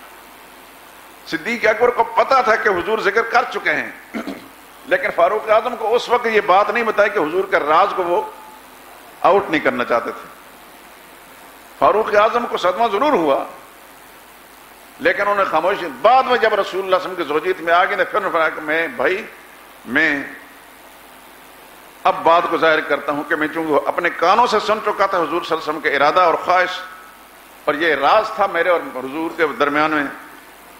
صدیق اکبر کو پتا تھا کہ حضور ذکر کر چکے ہیں، لیکن فاروق اعظم کو اس وقت یہ بات نہیں بتائی کہ حضور کا راز کو وہ آؤٹ نہیں کرنا چاہتے تھے. فاروق اعظم کو صدمہ ضرور ہوا، لیکن انہوں نے خاموشی. بعد میں جب رسول اللہ صلی اللہ علیہ وسلم کی زوجیت میں آ گئے تو پھر فرمایا کہ میں اب بات کو ظاہر کرتا ہوں کہ میں چونکہ اپنے کانوں سے سن چکا تھا حضور صلی اللہ علیہ وسلم کے ارادہ اور خواہش، اور یہ راز تھا میرے اور حضور کے درمیان میں،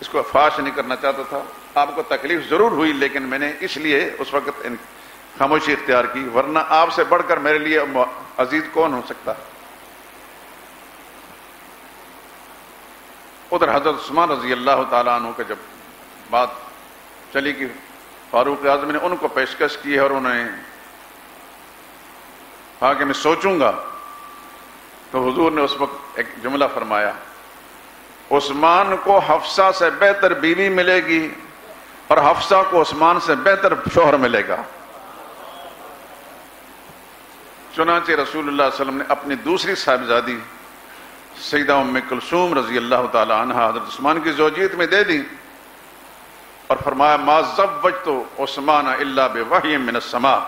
اس کو فاش نہیں کرنا چاہتا تھا. آپ کو تکلیف ضرور ہوئی، لیکن میں نے اس لیے اس وقت خاموشی اختیار کی، ورنہ آپ سے بڑھ کر میرے لیے عزیز کون ہو سکتا. ادھر حضرت عثمان رضی اللہ تعالیٰ عنہ کا جب بات چلی کہ فاروق اعظم نے ان کو پیشکش کی ہے اور انہوں نے کہا کہ میں سوچوں گا، تو حضور نے اس وقت ایک جملہ فرمایا، عثمان کو حفصہ سے بہتر بیوی ملے گی اور حفصہ کو عثمان سے بہتر شوہر ملے گا. چنانچہ رسول اللہ صلی اللہ علیہ وسلم نے اپنی دوسری صاحبزادی سیدہ ام کلثوم رضی اللہ تعالی عنہ حضرت عثمان کی زوجیت میں دے دی اور فرمایا ما زوجت عثمان الا بوحی من السماء،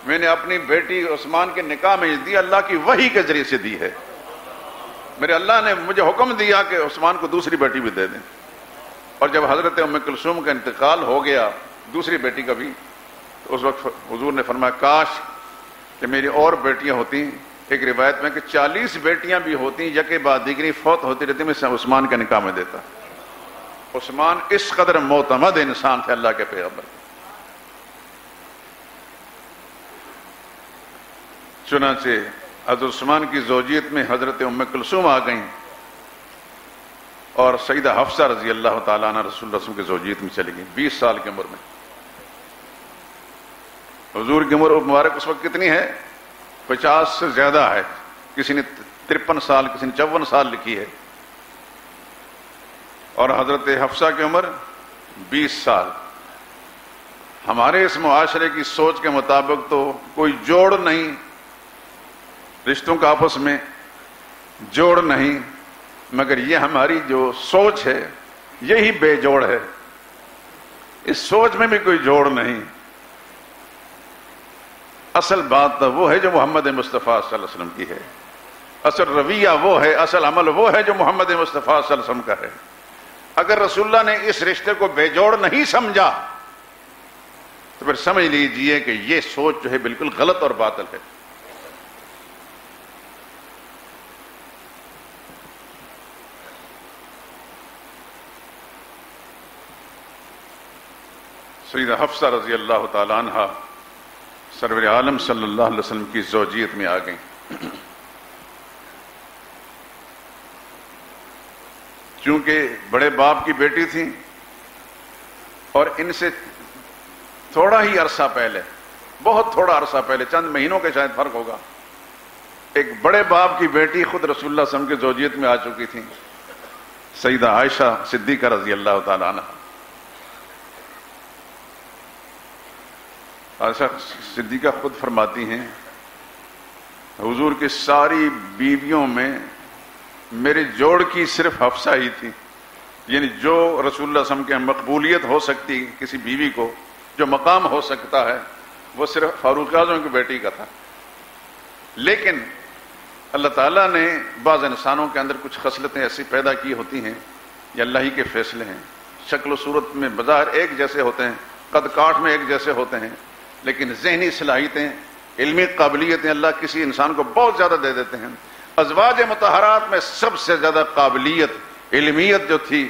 میں نے اپنی بیٹی عثمان کے نکاح میں دی اللہ کی وحی کے ذریعے سے دی ہے. میرے اللہ نے مجھے حکم دیا کہ عثمان کو دوسری بیٹی بھی دے دیں. اور جب حضرت ام کلثوم کا انتقال ہو گیا دوسری بیٹی کا بھی، تو اس وقت حضور نے فرمایا کاش کہ میری اور بیٹیاں ہوتی. ایک روایت میں کہ 40 بیٹیاں بھی ہوتی، یکے بعد دیگری فوت ہوتی رہتی، میں عثمان کے نکاح میں دیتا. عثمان اس قدر معتمد انسان تھے اللہ کے پیغمبر. چنانچہ حضرت عثمان کی زوجیت میں حضرت ام کلثوم آ گئیں اور سیدہ حفصہ رضی اللہ تعالیٰ عنہ رسول اللہ صلی اللہ علیہ وسلم کی زوجیت میں چلی گئیں 20 سال کی عمر میں. حضور کی عمر مبارک اس وقت کتنی ہے؟ 50 سے زیادہ ہے. کسی نے 53 سال، کسی نے 54 سال لکھی ہے. اور حضرت حفصہ کی عمر 20 سال. ہمارے اس معاشرے کی سوچ کے مطابق تو کوئی جوڑ نہیں، رشتوں کا آپس میں جوڑ نہیں، مگر یہ ہماری جو سوچ ہے یہی بے جوڑ ہے. اس سوچ میں بھی کوئی جوڑ نہیں. اصل بات تو وہ ہے جو محمد مصطفیٰ صلی اللہ علیہ وسلم کی ہے، اصل رویہ وہ ہے، اصل عمل وہ ہے جو محمد مصطفیٰ صلی اللہ علیہ وسلم کا ہے. اگر رسول اللہ نے اس رشتے کو بے جوڑ نہیں سمجھا تو پھر سمجھ لیجئے کہ یہ سوچ جو ہے بالکل غلط اور باطل ہے. سیدہ حفصہ رضی اللہ تعالی عنہ سرور عالم صلی اللہ علیہ وسلم کی زوجیت میں آ گئیں. چونکہ بڑے باپ کی بیٹی تھیں اور ان سے تھوڑا ہی عرصہ پہلے، بہت تھوڑا عرصہ پہلے، چند مہینوں کے شاید فرق ہوگا، ایک بڑے باپ کی بیٹی خود رسول اللہ صلی اللہ علیہ وسلم کی زوجیت میں آ چکی تھیں، سیدہ عائشہ صدیقہ رضی اللہ تعالی عنہ. عائشہ صدیقہ خود فرماتی ہیں حضور کی ساری بیویوں میں میرے جوڑ کی صرف حفصہ ہی تھی. یعنی جو رسول اللہ صلی اللہ علیہ وسلم کے مقبولیت ہو سکتی کسی بیوی کو، جو مقام ہو سکتا ہے، وہ صرف فاروق اعظم کی بیٹی کا تھا. لیکن اللہ تعالیٰ نے بعض انسانوں کے اندر کچھ خصلتیں ایسی پیدا کی ہوتی ہیں، یہ اللہ ہی کے فیصلے ہیں. شکل و صورت میں بظاہر ایک جیسے ہوتے ہیں، قد کاٹ میں ایک جیسے ہوتے ہیں، لیکن ذہنی صلاحیتیں، علمی قابلیتیں اللہ کسی انسان کو بہت زیادہ دے دیتے ہیں. ازواج مطہرات میں سب سے زیادہ قابلیت، علمیت جو تھی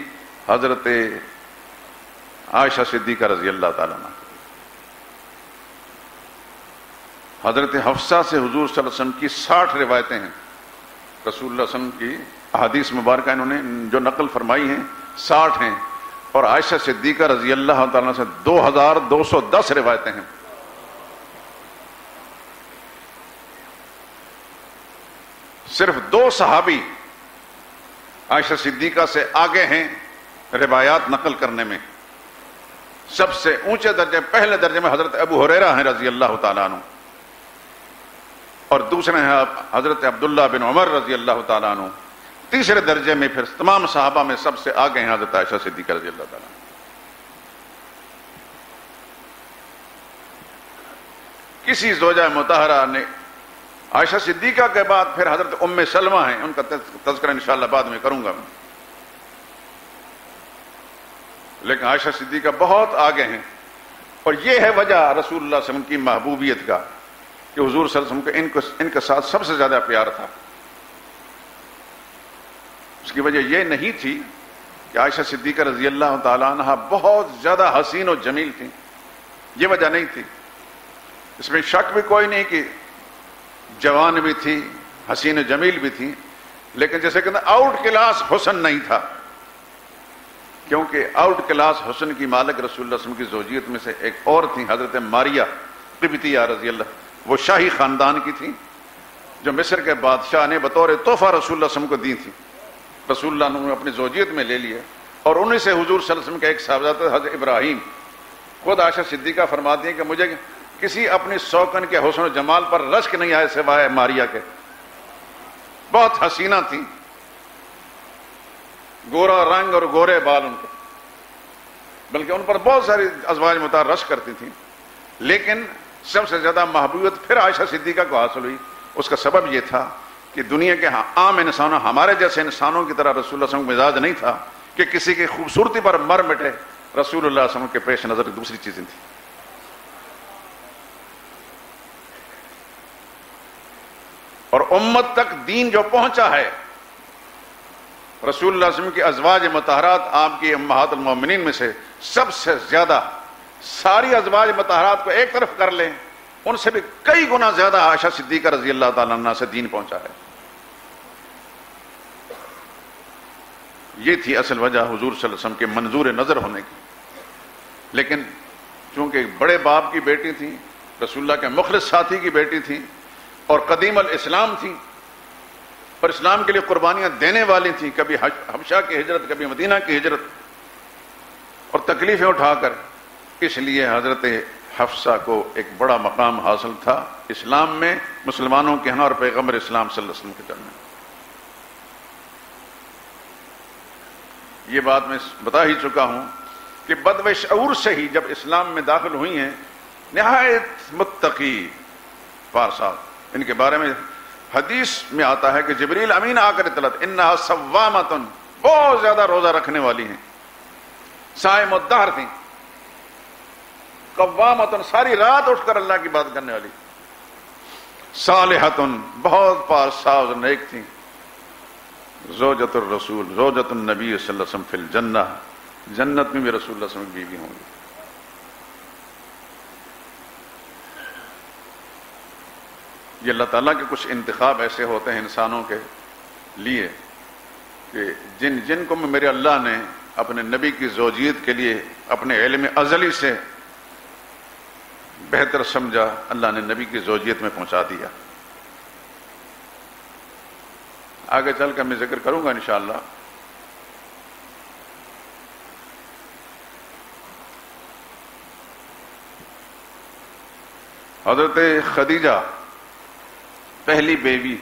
حضرت عائشہ صدیقہ رضی اللہ تعالیٰ عنہ. حضرت حفصہ سے حضور صلی اللہ علیہ وسلم کی 60 روایتیں ہیں. رسول اللہ صلی اللہ علیہ وسلم کی احادیث مبارکہ انہوں نے جو نقل فرمائی ہیں 60 ہیں. اور عائشہ صدیقہ رضی اللہ تعالیٰ سے 2210 روایتیں ہیں. صرف 2 صحابی عائشہ صدیقہ سے آگے ہیں روایات نقل کرنے میں. سب سے اونچے درجے پہلے درجے میں حضرت ابو ہریرہ ہیں رضی اللہ تعالیٰ عنہ، اور دوسرے ہیں حضرت عبداللہ بن عمر رضی اللہ تعالیٰ عنہ. تیسرے درجے میں پھر تمام صحابہ میں سب سے آگے ہیں حضرت عائشہ صدیقہ رضی اللہ تعالیٰ عنہ. کسی زوجہ مطہرہ نے عائشہ صدیقہ کے بعد پھر حضرت ام سلمہ ہیں، ان کا تذکرہ انشاءاللہ بعد میں کروں گا میں، لیکن عائشہ صدیقہ بہت آگے ہیں. اور یہ ہے وجہ رسول اللہ صلی اللہ علیہ وسلم کی محبوبیت کا کہ حضور صلی اللہ علیہ وسلم کو ان کے ساتھ سب سے زیادہ پیار تھا. اس کی وجہ یہ نہیں تھی کہ عائشہ صدیقہ رضی اللہ تعالیٰ عنہ بہت زیادہ حسین و جمیل تھیں، یہ وجہ نہیں تھی. اس میں شک بھی کوئی نہیں کہ جوان بھی تھی، حسین و جمیل بھی تھی، لیکن جیسے کہ آؤٹ کلاس حسن نہیں تھا، کیونکہ آؤٹ کلاس حسن کی مالک رسول اللہ صلی اللہ علیہ وسلم کی زوجیت میں سے ایک اور تھی حضرت ماریہ قبطیہ رضی اللہ. وہ شاہی خاندان کی تھی جو مصر کے بادشاہ نے بطور تحفہ رسول اللہ صلی اللہ علیہ وسلم کو دی تھی. رسول اللہ نے اپنی زوجیت میں لے لیے، اور انہیں سے حضور صلی اللہ علیہ وسلم کے ایک صاحبزادہ حضرت ابراہیم. خود عائشہ صدیقہ فرماتی ہیں کہ مجھے کسی اپنی سوکن کے حسن و جمال پر رشک نہیں آئے سوائے ماریہ کے. بہت حسینہ تھی، گورا رنگ اور گورے بال ان کے، بلکہ ان پر بہت ساری ازواج مطہرہ رشک کرتی تھیں، لیکن سب سے زیادہ محبوبیت پھر عائشہ صدیقہ کو حاصل ہوئی. اس کا سبب یہ تھا کہ دنیا کے عام انسانوں، ہمارے جیسے انسانوں کی طرح رسول اللہ صلی اللہ علیہ وسلم کا مزاج نہیں تھا کہ کسی کی خوبصورتی پر مر مٹے. رسول اللہ صلی اللہ علیہ وسلم کے پیش نظر دوسری چیزیں تھیں. اور امت تک دین جو پہنچا ہے، رسول اللہ صلی اللہ علیہ وسلم کی ازواج مطہرات آپ کی امہات المومنین میں سے سب سے زیادہ، ساری ازواج مطہرات کو ایک طرف کر لیں، ان سے بھی کئی گنا زیادہ عائشہ صدیقہ رضی اللہ تعالیٰ عنہ سے دین پہنچا ہے. یہ تھی اصل وجہ حضور صلی اللہ علیہ وسلم کے منظور نظر ہونے کی. لیکن چونکہ ایک بڑے باپ کی بیٹی تھی، رسول اللہ کے مخلص ساتھی کی بیٹی تھی، اور قدیم الاسلام تھی، اور اسلام کے لیے قربانیاں دینے والی تھی، کبھی حبشہ کی ہجرت، کبھی مدینہ کی ہجرت، اور تکلیفیں اٹھا کر، اس لیے حضرت حفصہ کو ایک بڑا مقام حاصل تھا اسلام میں، مسلمانوں کے ہاں اور پیغمبر اسلام صلی اللہ علیہ وسلم کے درمیان. یہ بات میں بتا ہی چکا ہوں کہ بدو شعور سے ہی جب اسلام میں داخل ہوئی ہیں، نہایت متقی پارسال. ان کے بارے میں حدیث میں آتا ہے کہ جبریل امین آ کر اطلاع، انہا صوامتن، بہت زیادہ روزہ رکھنے والی ہیں، صائم الدہر تھیں، قوامتن، ساری رات اٹھ کر اللہ کی بات کرنے والی، صالحتن، بہت پارساز اور نیک تھیں، زوجۃ الرسول، زوجۃ النبی صلی اللہ علیہ وسلم فی الجنہ، جنت میں بھی رسول اللہ صلی اللہ علیہ وسلم کی بیوی ہوں گی. یہ اللہ تعالیٰ کے کچھ انتخاب ایسے ہوتے ہیں انسانوں کے لیے کہ جن کو میرے اللہ نے اپنے نبی کی زوجیت کے لیے اپنے علم ازلی سے بہتر سمجھا، اللہ نے نبی کی زوجیت میں پہنچا دیا. آگے چل کر میں ذکر کروں گا انشاءاللہ. حضرت خدیجہ پہلی بیوی،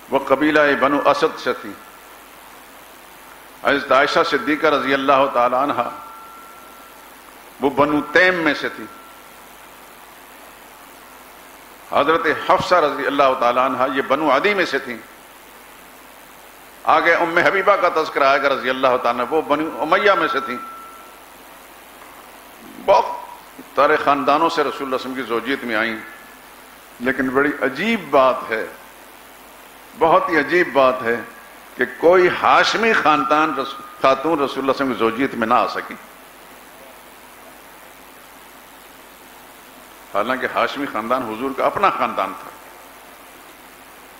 وہ قبیلہ بنو اسد سے تھی. حضرت عائشہ صدیقہ رضی اللہ تعالی عنہ وہ بنو تیم میں سے تھی. حضرت حفصہ رضی اللہ تعالی عنہ یہ بنو عدی میں سے تھیں. آگے ام حبیبہ کا تذکرہ آئے گا رضی اللہ تعالی عنہ، وہ بنو امیہ میں سے تھیں. بہت سارے خاندانوں سے رسول اللہ صلی اللہ علیہ وسلم کی زوجیت میں آئیں. لیکن بڑی عجیب بات ہے، بہت ہی عجیب بات ہے کہ کوئی ہاشمی خاندان خاتون رسول اللہ صلی اللہ علیہ وسلم کی زوجیت میں نہ آ سکی. حالانکہ ہاشمی خاندان حضور کا اپنا خاندان تھا،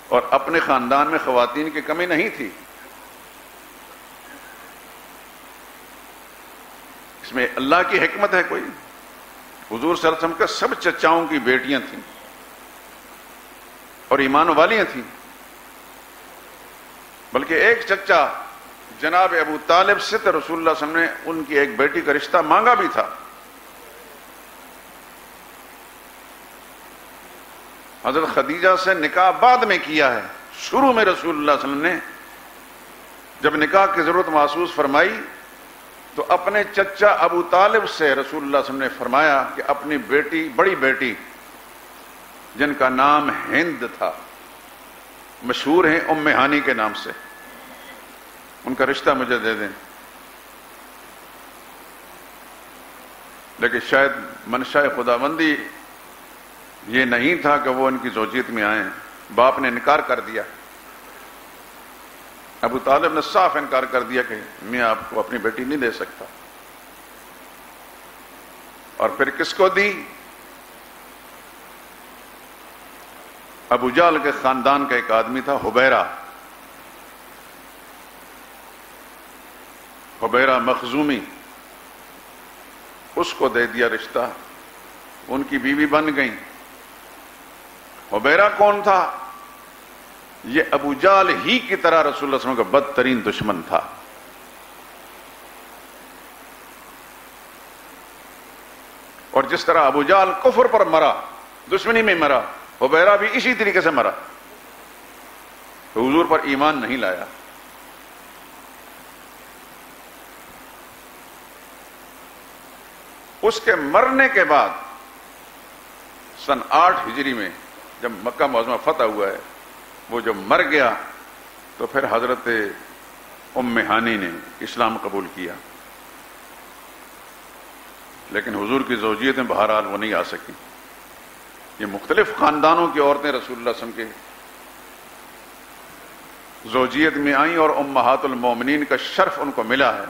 اور اپنے خاندان میں خواتین کی کمی نہیں تھی. اس میں اللہ کی حکمت ہے کوئی؟ حضور صلی اللہ علیہ وسلم کا سب چچاؤں کی بیٹیاں تھیں اور ایمان والیاں تھیں، بلکہ ایک چچا جناب ابو طالب سے تو رسول اللہ صلی اللہ علیہ وسلم نے ان کی ایک بیٹی کا رشتہ مانگا بھی تھا۔ حضرت خدیجہ سے نکاح بعد میں کیا ہے، شروع میں رسول اللہ صلی اللہ علیہ وسلم نے جب نکاح کی ضرورت محسوس فرمائی تو اپنے چچا ابو طالب سے رسول اللہ صلی اللہ علیہ وسلم نے فرمایا کہ اپنی بیٹی، بڑی بیٹی جن کا نام ہند تھا، مشہور ہیں ام ہانی کے نام سے، ان کا رشتہ مجھے دے دیں۔ لیکن شاید منشاء خداوندی یہ نہیں تھا کہ وہ ان کی زوجیت میں آئیں، باپ نے انکار کر دیا، ابو طالب نے صاف انکار کر دیا کہ میں آپ کو اپنی بیٹی نہیں دے سکتا۔ اور پھر کس کو دی؟ ابو جہل کے خاندان کا ایک آدمی تھا، حبیرہ مخزومی، اس کو دے دیا رشتہ، ان کی بیوی بن گئی۔ حبیرہ کون تھا؟ یہ ابو جہل ہی کی طرح رسول اللہ صلی اللہ علیہ وسلم کا بدترین دشمن تھا۔ اور جس طرح ابو جہل کفر پر مرا، دشمنی میں مرا، حبیرہ بھی اسی طریقے سے مرا، تو حضور پر ایمان نہیں لایا۔ اس کے مرنے کے بعد سن 8 ہجری میں جب مکہ معظمہ فتح ہوا ہے، وہ جب مر گیا تو پھر حضرت ام ہانی نے اسلام قبول کیا، لیکن حضور کی زوجیت میں بہرحال وہ نہیں آ سکی۔ یہ مختلف خاندانوں کی عورتیں رسول اللہ صلی اللہ علیہ وسلم کے زوجیت میں آئیں اور امہات المومنین کا شرف ان کو ملا ہے۔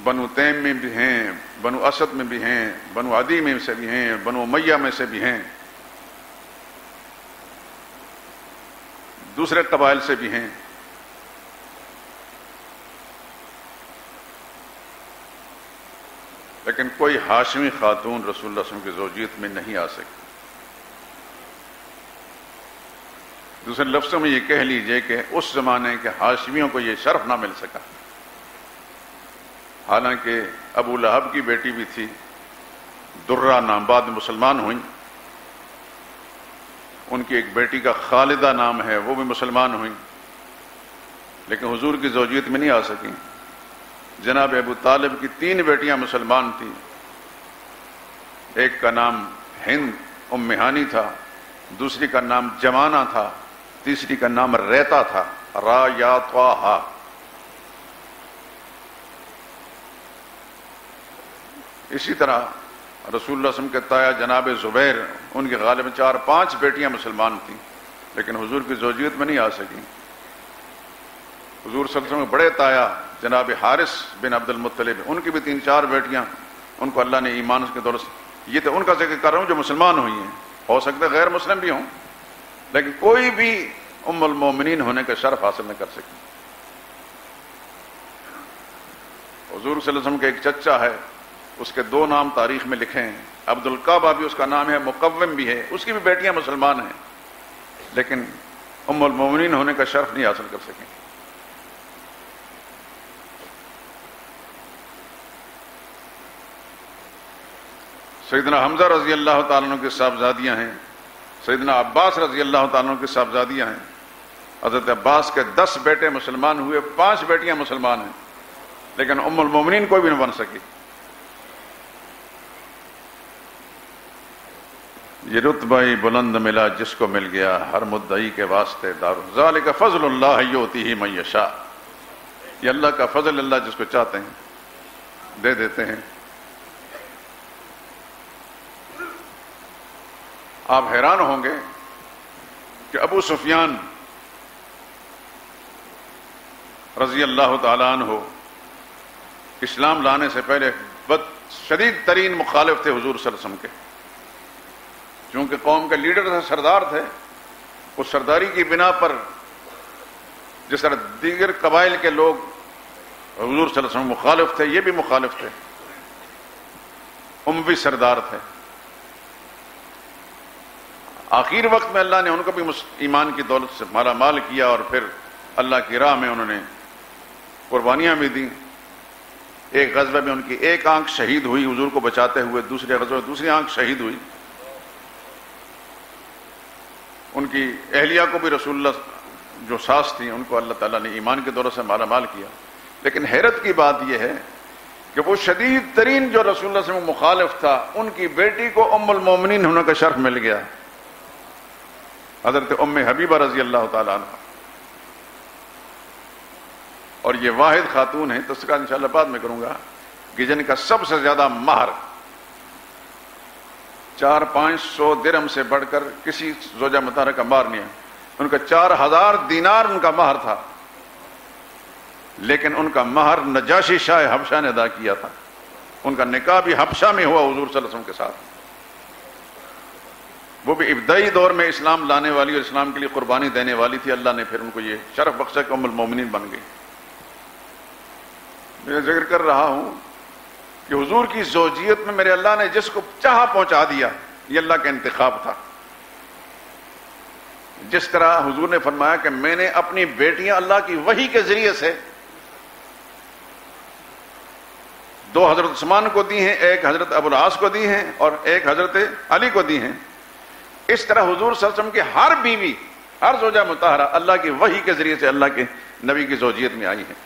بنو تیم میں بھی ہیں، بنو اسد میں بھی ہیں، بنو عدی میں سے بھی ہیں، بنو امیہ میں سے بھی ہیں، دوسرے قبائل سے بھی ہیں۔ لیکن کوئی ہاشمی خاتون رسول اللہ صلی اللہ علیہ وسلم کی زوجیت میں نہیں آ سکی۔ دوسرے لفظوں میں یہ کہہ لیجئے کہ اس زمانے کے ہاشمیوں کو یہ شرف نہ مل سکا۔ حالانکہ ابو لہب کی بیٹی بھی تھی، درہ نام، بعد میں مسلمان ہوئیں، ان کی ایک بیٹی کا خالدہ نام ہے، وہ بھی مسلمان ہوئیں، لیکن حضور کی زوجیت میں نہیں آ سکیں۔ جناب ابو طالب کی 3 بیٹیاں مسلمان تھیں، ایک کا نام ہند ام ہانی تھا، دوسری کا نام جمانہ تھا، تیسری کا نام ریتا تھا، را یا طا ہا۔ اسی طرح رسول اللہ صلی اللہ علیہ وسلم کے تایا جناب زبیر، ان کی غالباً 4-5 بیٹیاں مسلمان تھیں، لیکن حضور کی زوجیت میں نہیں آ سکیں۔ حضور صلی اللہ علیہ وسلم کے بڑے تایا جناب حارث بن عبد المطلب، ان کی بھی 3-4 بیٹیاں، ان کو اللہ نے ایمان کے دور سے، یہ تو ان کا ذکر کر رہا ہوں جو مسلمان ہوئی ہیں، ہو سکتا ہے غیر مسلم بھی ہوں، لیکن کوئی بھی ام المومنین ہونے کا شرف حاصل نہ کر سکی۔ حضور صلی اللہ علیہ وسلم کا ایک چچا ہے، اس کے 2 نام تاریخ میں لکھے ہیں، عبد القعبہ بھی اس کا نام ہے، مقوم بھی ہے، اس کی بھی بیٹیاں مسلمان ہیں، لیکن ام المومنین ہونے کا شرف نہیں حاصل کر سکیں۔ سیدنا حمزہ رضی اللہ تعالیٰ عنہ کی صاحبزادیاں ہیں، سیدنا عباس رضی اللہ تعالیٰ عنہ کی صاحبزادیاں ہیں۔ حضرت عباس کے 10 بیٹے مسلمان ہوئے، 5 بیٹیاں مسلمان ہیں، لیکن ام المومنین کوئی بھی نہ بن سکی۔ یہ رتبہ بلند ملا جس کو مل گیا، ہر مدعی کے واسطے دارو، ذالک فضل اللہ یؤتیہ من یشاء۔ یہ اللہ کا فضل، اللہ جس کو چاہتے ہیں دے دیتے ہیں۔ آپ حیران ہوں گے کہ ابو سفیان رضی اللہ تعالیٰ عنہ اسلام لانے سے پہلے شدید ترین مخالف تھے حضور صلی اللہ علیہ وسلم کے، چونکہ قوم کے لیڈر تھے، سردار تھے، اس سرداری کی بنا پر جس طرح دیگر قبائل کے لوگ حضور صلی اللہ علیہ وسلم مخالف تھے، یہ بھی مخالف تھے، اموی سردار تھے۔ آخر وقت میں اللہ نے ان کو بھی ایمان کی دولت سے مالا مال کیا، اور پھر اللہ کی راہ میں انہوں نے قربانیاں بھی دیں۔ ایک غزوہ میں ان کی ایک آنکھ شہید ہوئی حضور کو بچاتے ہوئے، دوسرے غزوہ میں دوسری آنکھ شہید ہوئی۔ ان کی اہلیہ کو بھی رسول اللہ جو ساس تھیں ان کو اللہ تعالیٰ نے ایمان کی دولت سے مالا مال کیا۔ لیکن حیرت کی بات یہ ہے کہ وہ شدید ترین جو رسول اللہ صلی اللہ علیہ وسلم مخالف تھا، ان کی بیٹی کو ام المومنین ہونے کا شرف مل گیا، حضرت ام حبیبہ رضی اللہ تعالیٰ عنہ۔ اور یہ واحد خاتون ہیں، تذکرہ انشاءاللہ بعد میں کروں گا، کہ جن کا سب سے زیادہ مہر 400-500 درہم سے بڑھ کر کسی زوجہ مطہرہ کا مہر نہیں ہے۔ ان کا 4000 دینار ان کا مہر تھا، لیکن ان کا مہر نجاشی شاہ حبشہ نے ادا کیا تھا۔ ان کا نکاح بھی حبشہ میں ہوا حضور صلی اللہ علیہ وسلم کے ساتھ۔ وہ بھی ابتدائی دور میں اسلام لانے والی اور اسلام کے لیے قربانی دینے والی تھی، اللہ نے پھر ان کو یہ شرف بخشا کہ ام المومنین بن گئی۔ میں ذکر کر رہا ہوں کہ حضور کی زوجیت میں میرے اللہ نے جس کو چاہا پہنچا دیا، یہ اللہ کا انتخاب تھا۔ جس طرح حضور نے فرمایا کہ میں نے اپنی بیٹیاں اللہ کی وحی کے ذریعے سے 2 حضرت عثمان کو دی ہیں، ایک حضرت ابو العاص کو دی ہیں، اور ایک حضرت علی کو دی ہیں۔ اس طرح حضور صلی اللہ علیہ وسلم کی ہر بیوی، ہر زوجہ مطہرہ اللہ کی وحی کے ذریعے سے اللہ کے نبی کی زوجیت میں آئی ہیں۔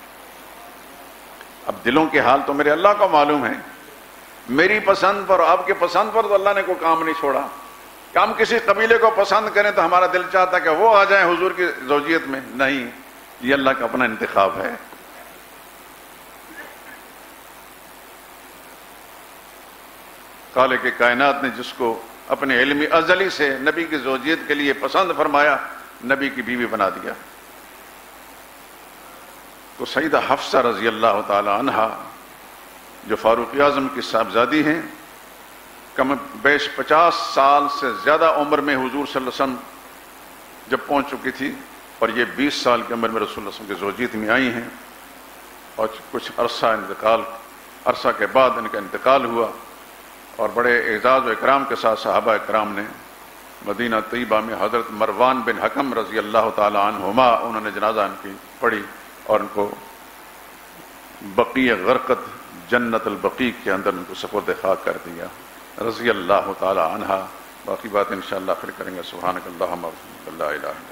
اب دلوں کے حال تو میرے اللہ کو معلوم ہے، میری پسند پر آپ کے پسند پر تو اللہ نے کوئی کام نہیں چھوڑا کہ ہم کسی قبیلے کو پسند کریں تو ہمارا دل چاہتا کہ وہ آ جائیں حضور کی زوجیت میں، نہیں، یہ اللہ کا اپنا انتخاب ہے۔ خالق کائنات نے جس کو اپنے علم ازلی سے نبی کی زوجیت کے لیے پسند فرمایا، نبی کی بیوی بنا دیا۔ تو سیدہ حفصہ رضی اللہ تعالی عنہا جو فاروق اعظم کی صاحبزادی ہیں، کم بیش 50 سال سے زیادہ عمر میں حضور صلی اللہ علیہ وسلم جب پہنچ چکی تھی، اور یہ 20 سال کی عمر میں رسول اللہ صلی اللہ علیہ وسلم کی زوجیت میں آئی ہیں، اور کچھ عرصہ کے بعد ان کا انتقال ہوا، اور بڑے اعزاز و اکرام کے ساتھ صحابہ اکرام نے مدینہ طیبہ میں حضرت مروان بن حکم رضی اللہ تعالی عنہما انہوں نے جنازہ ان کی پڑھی، اور ان کو بقیع غرقت جنت البقیع کے اندر ان کو سپرد خاک کر دیا رضی اللہ تعالی عنہا۔ باقی بات انشاءاللہ پھر کریں گے۔ سبحانک اللہم و بحمدک، لا الہ الا انت۔